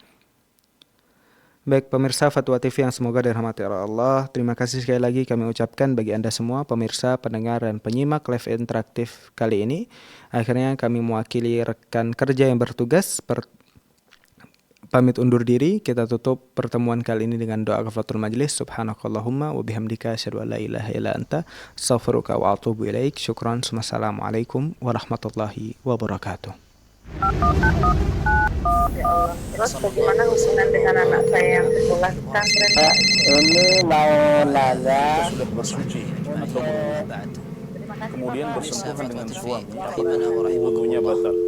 Baik pemirsa Fatwa TV yang semoga dirahmati Allah, terima kasih sekali lagi kami ucapkan bagi Anda semua pemirsa, pendengar dan penyimak live interaktif kali ini. Akhirnya kami mewakili rekan kerja yang bertugas pamit undur diri. Kita tutup pertemuan kali ini dengan doa kafaratul majlis. Subhanakallahumma wa bihamdika asyhadu an la ilaha illa anta astaghfiruka wa atubu ilaik. Syukran. Wassalamualaikum warahmatullahi wabarakatuh. Ya Allah. Terus bagaimana hubungan dengan anak saya yang sekolah pesantren? Ini mau nanya. Sudah bersuci atau kemudian bersentuhan dengan suami, wudunya batal.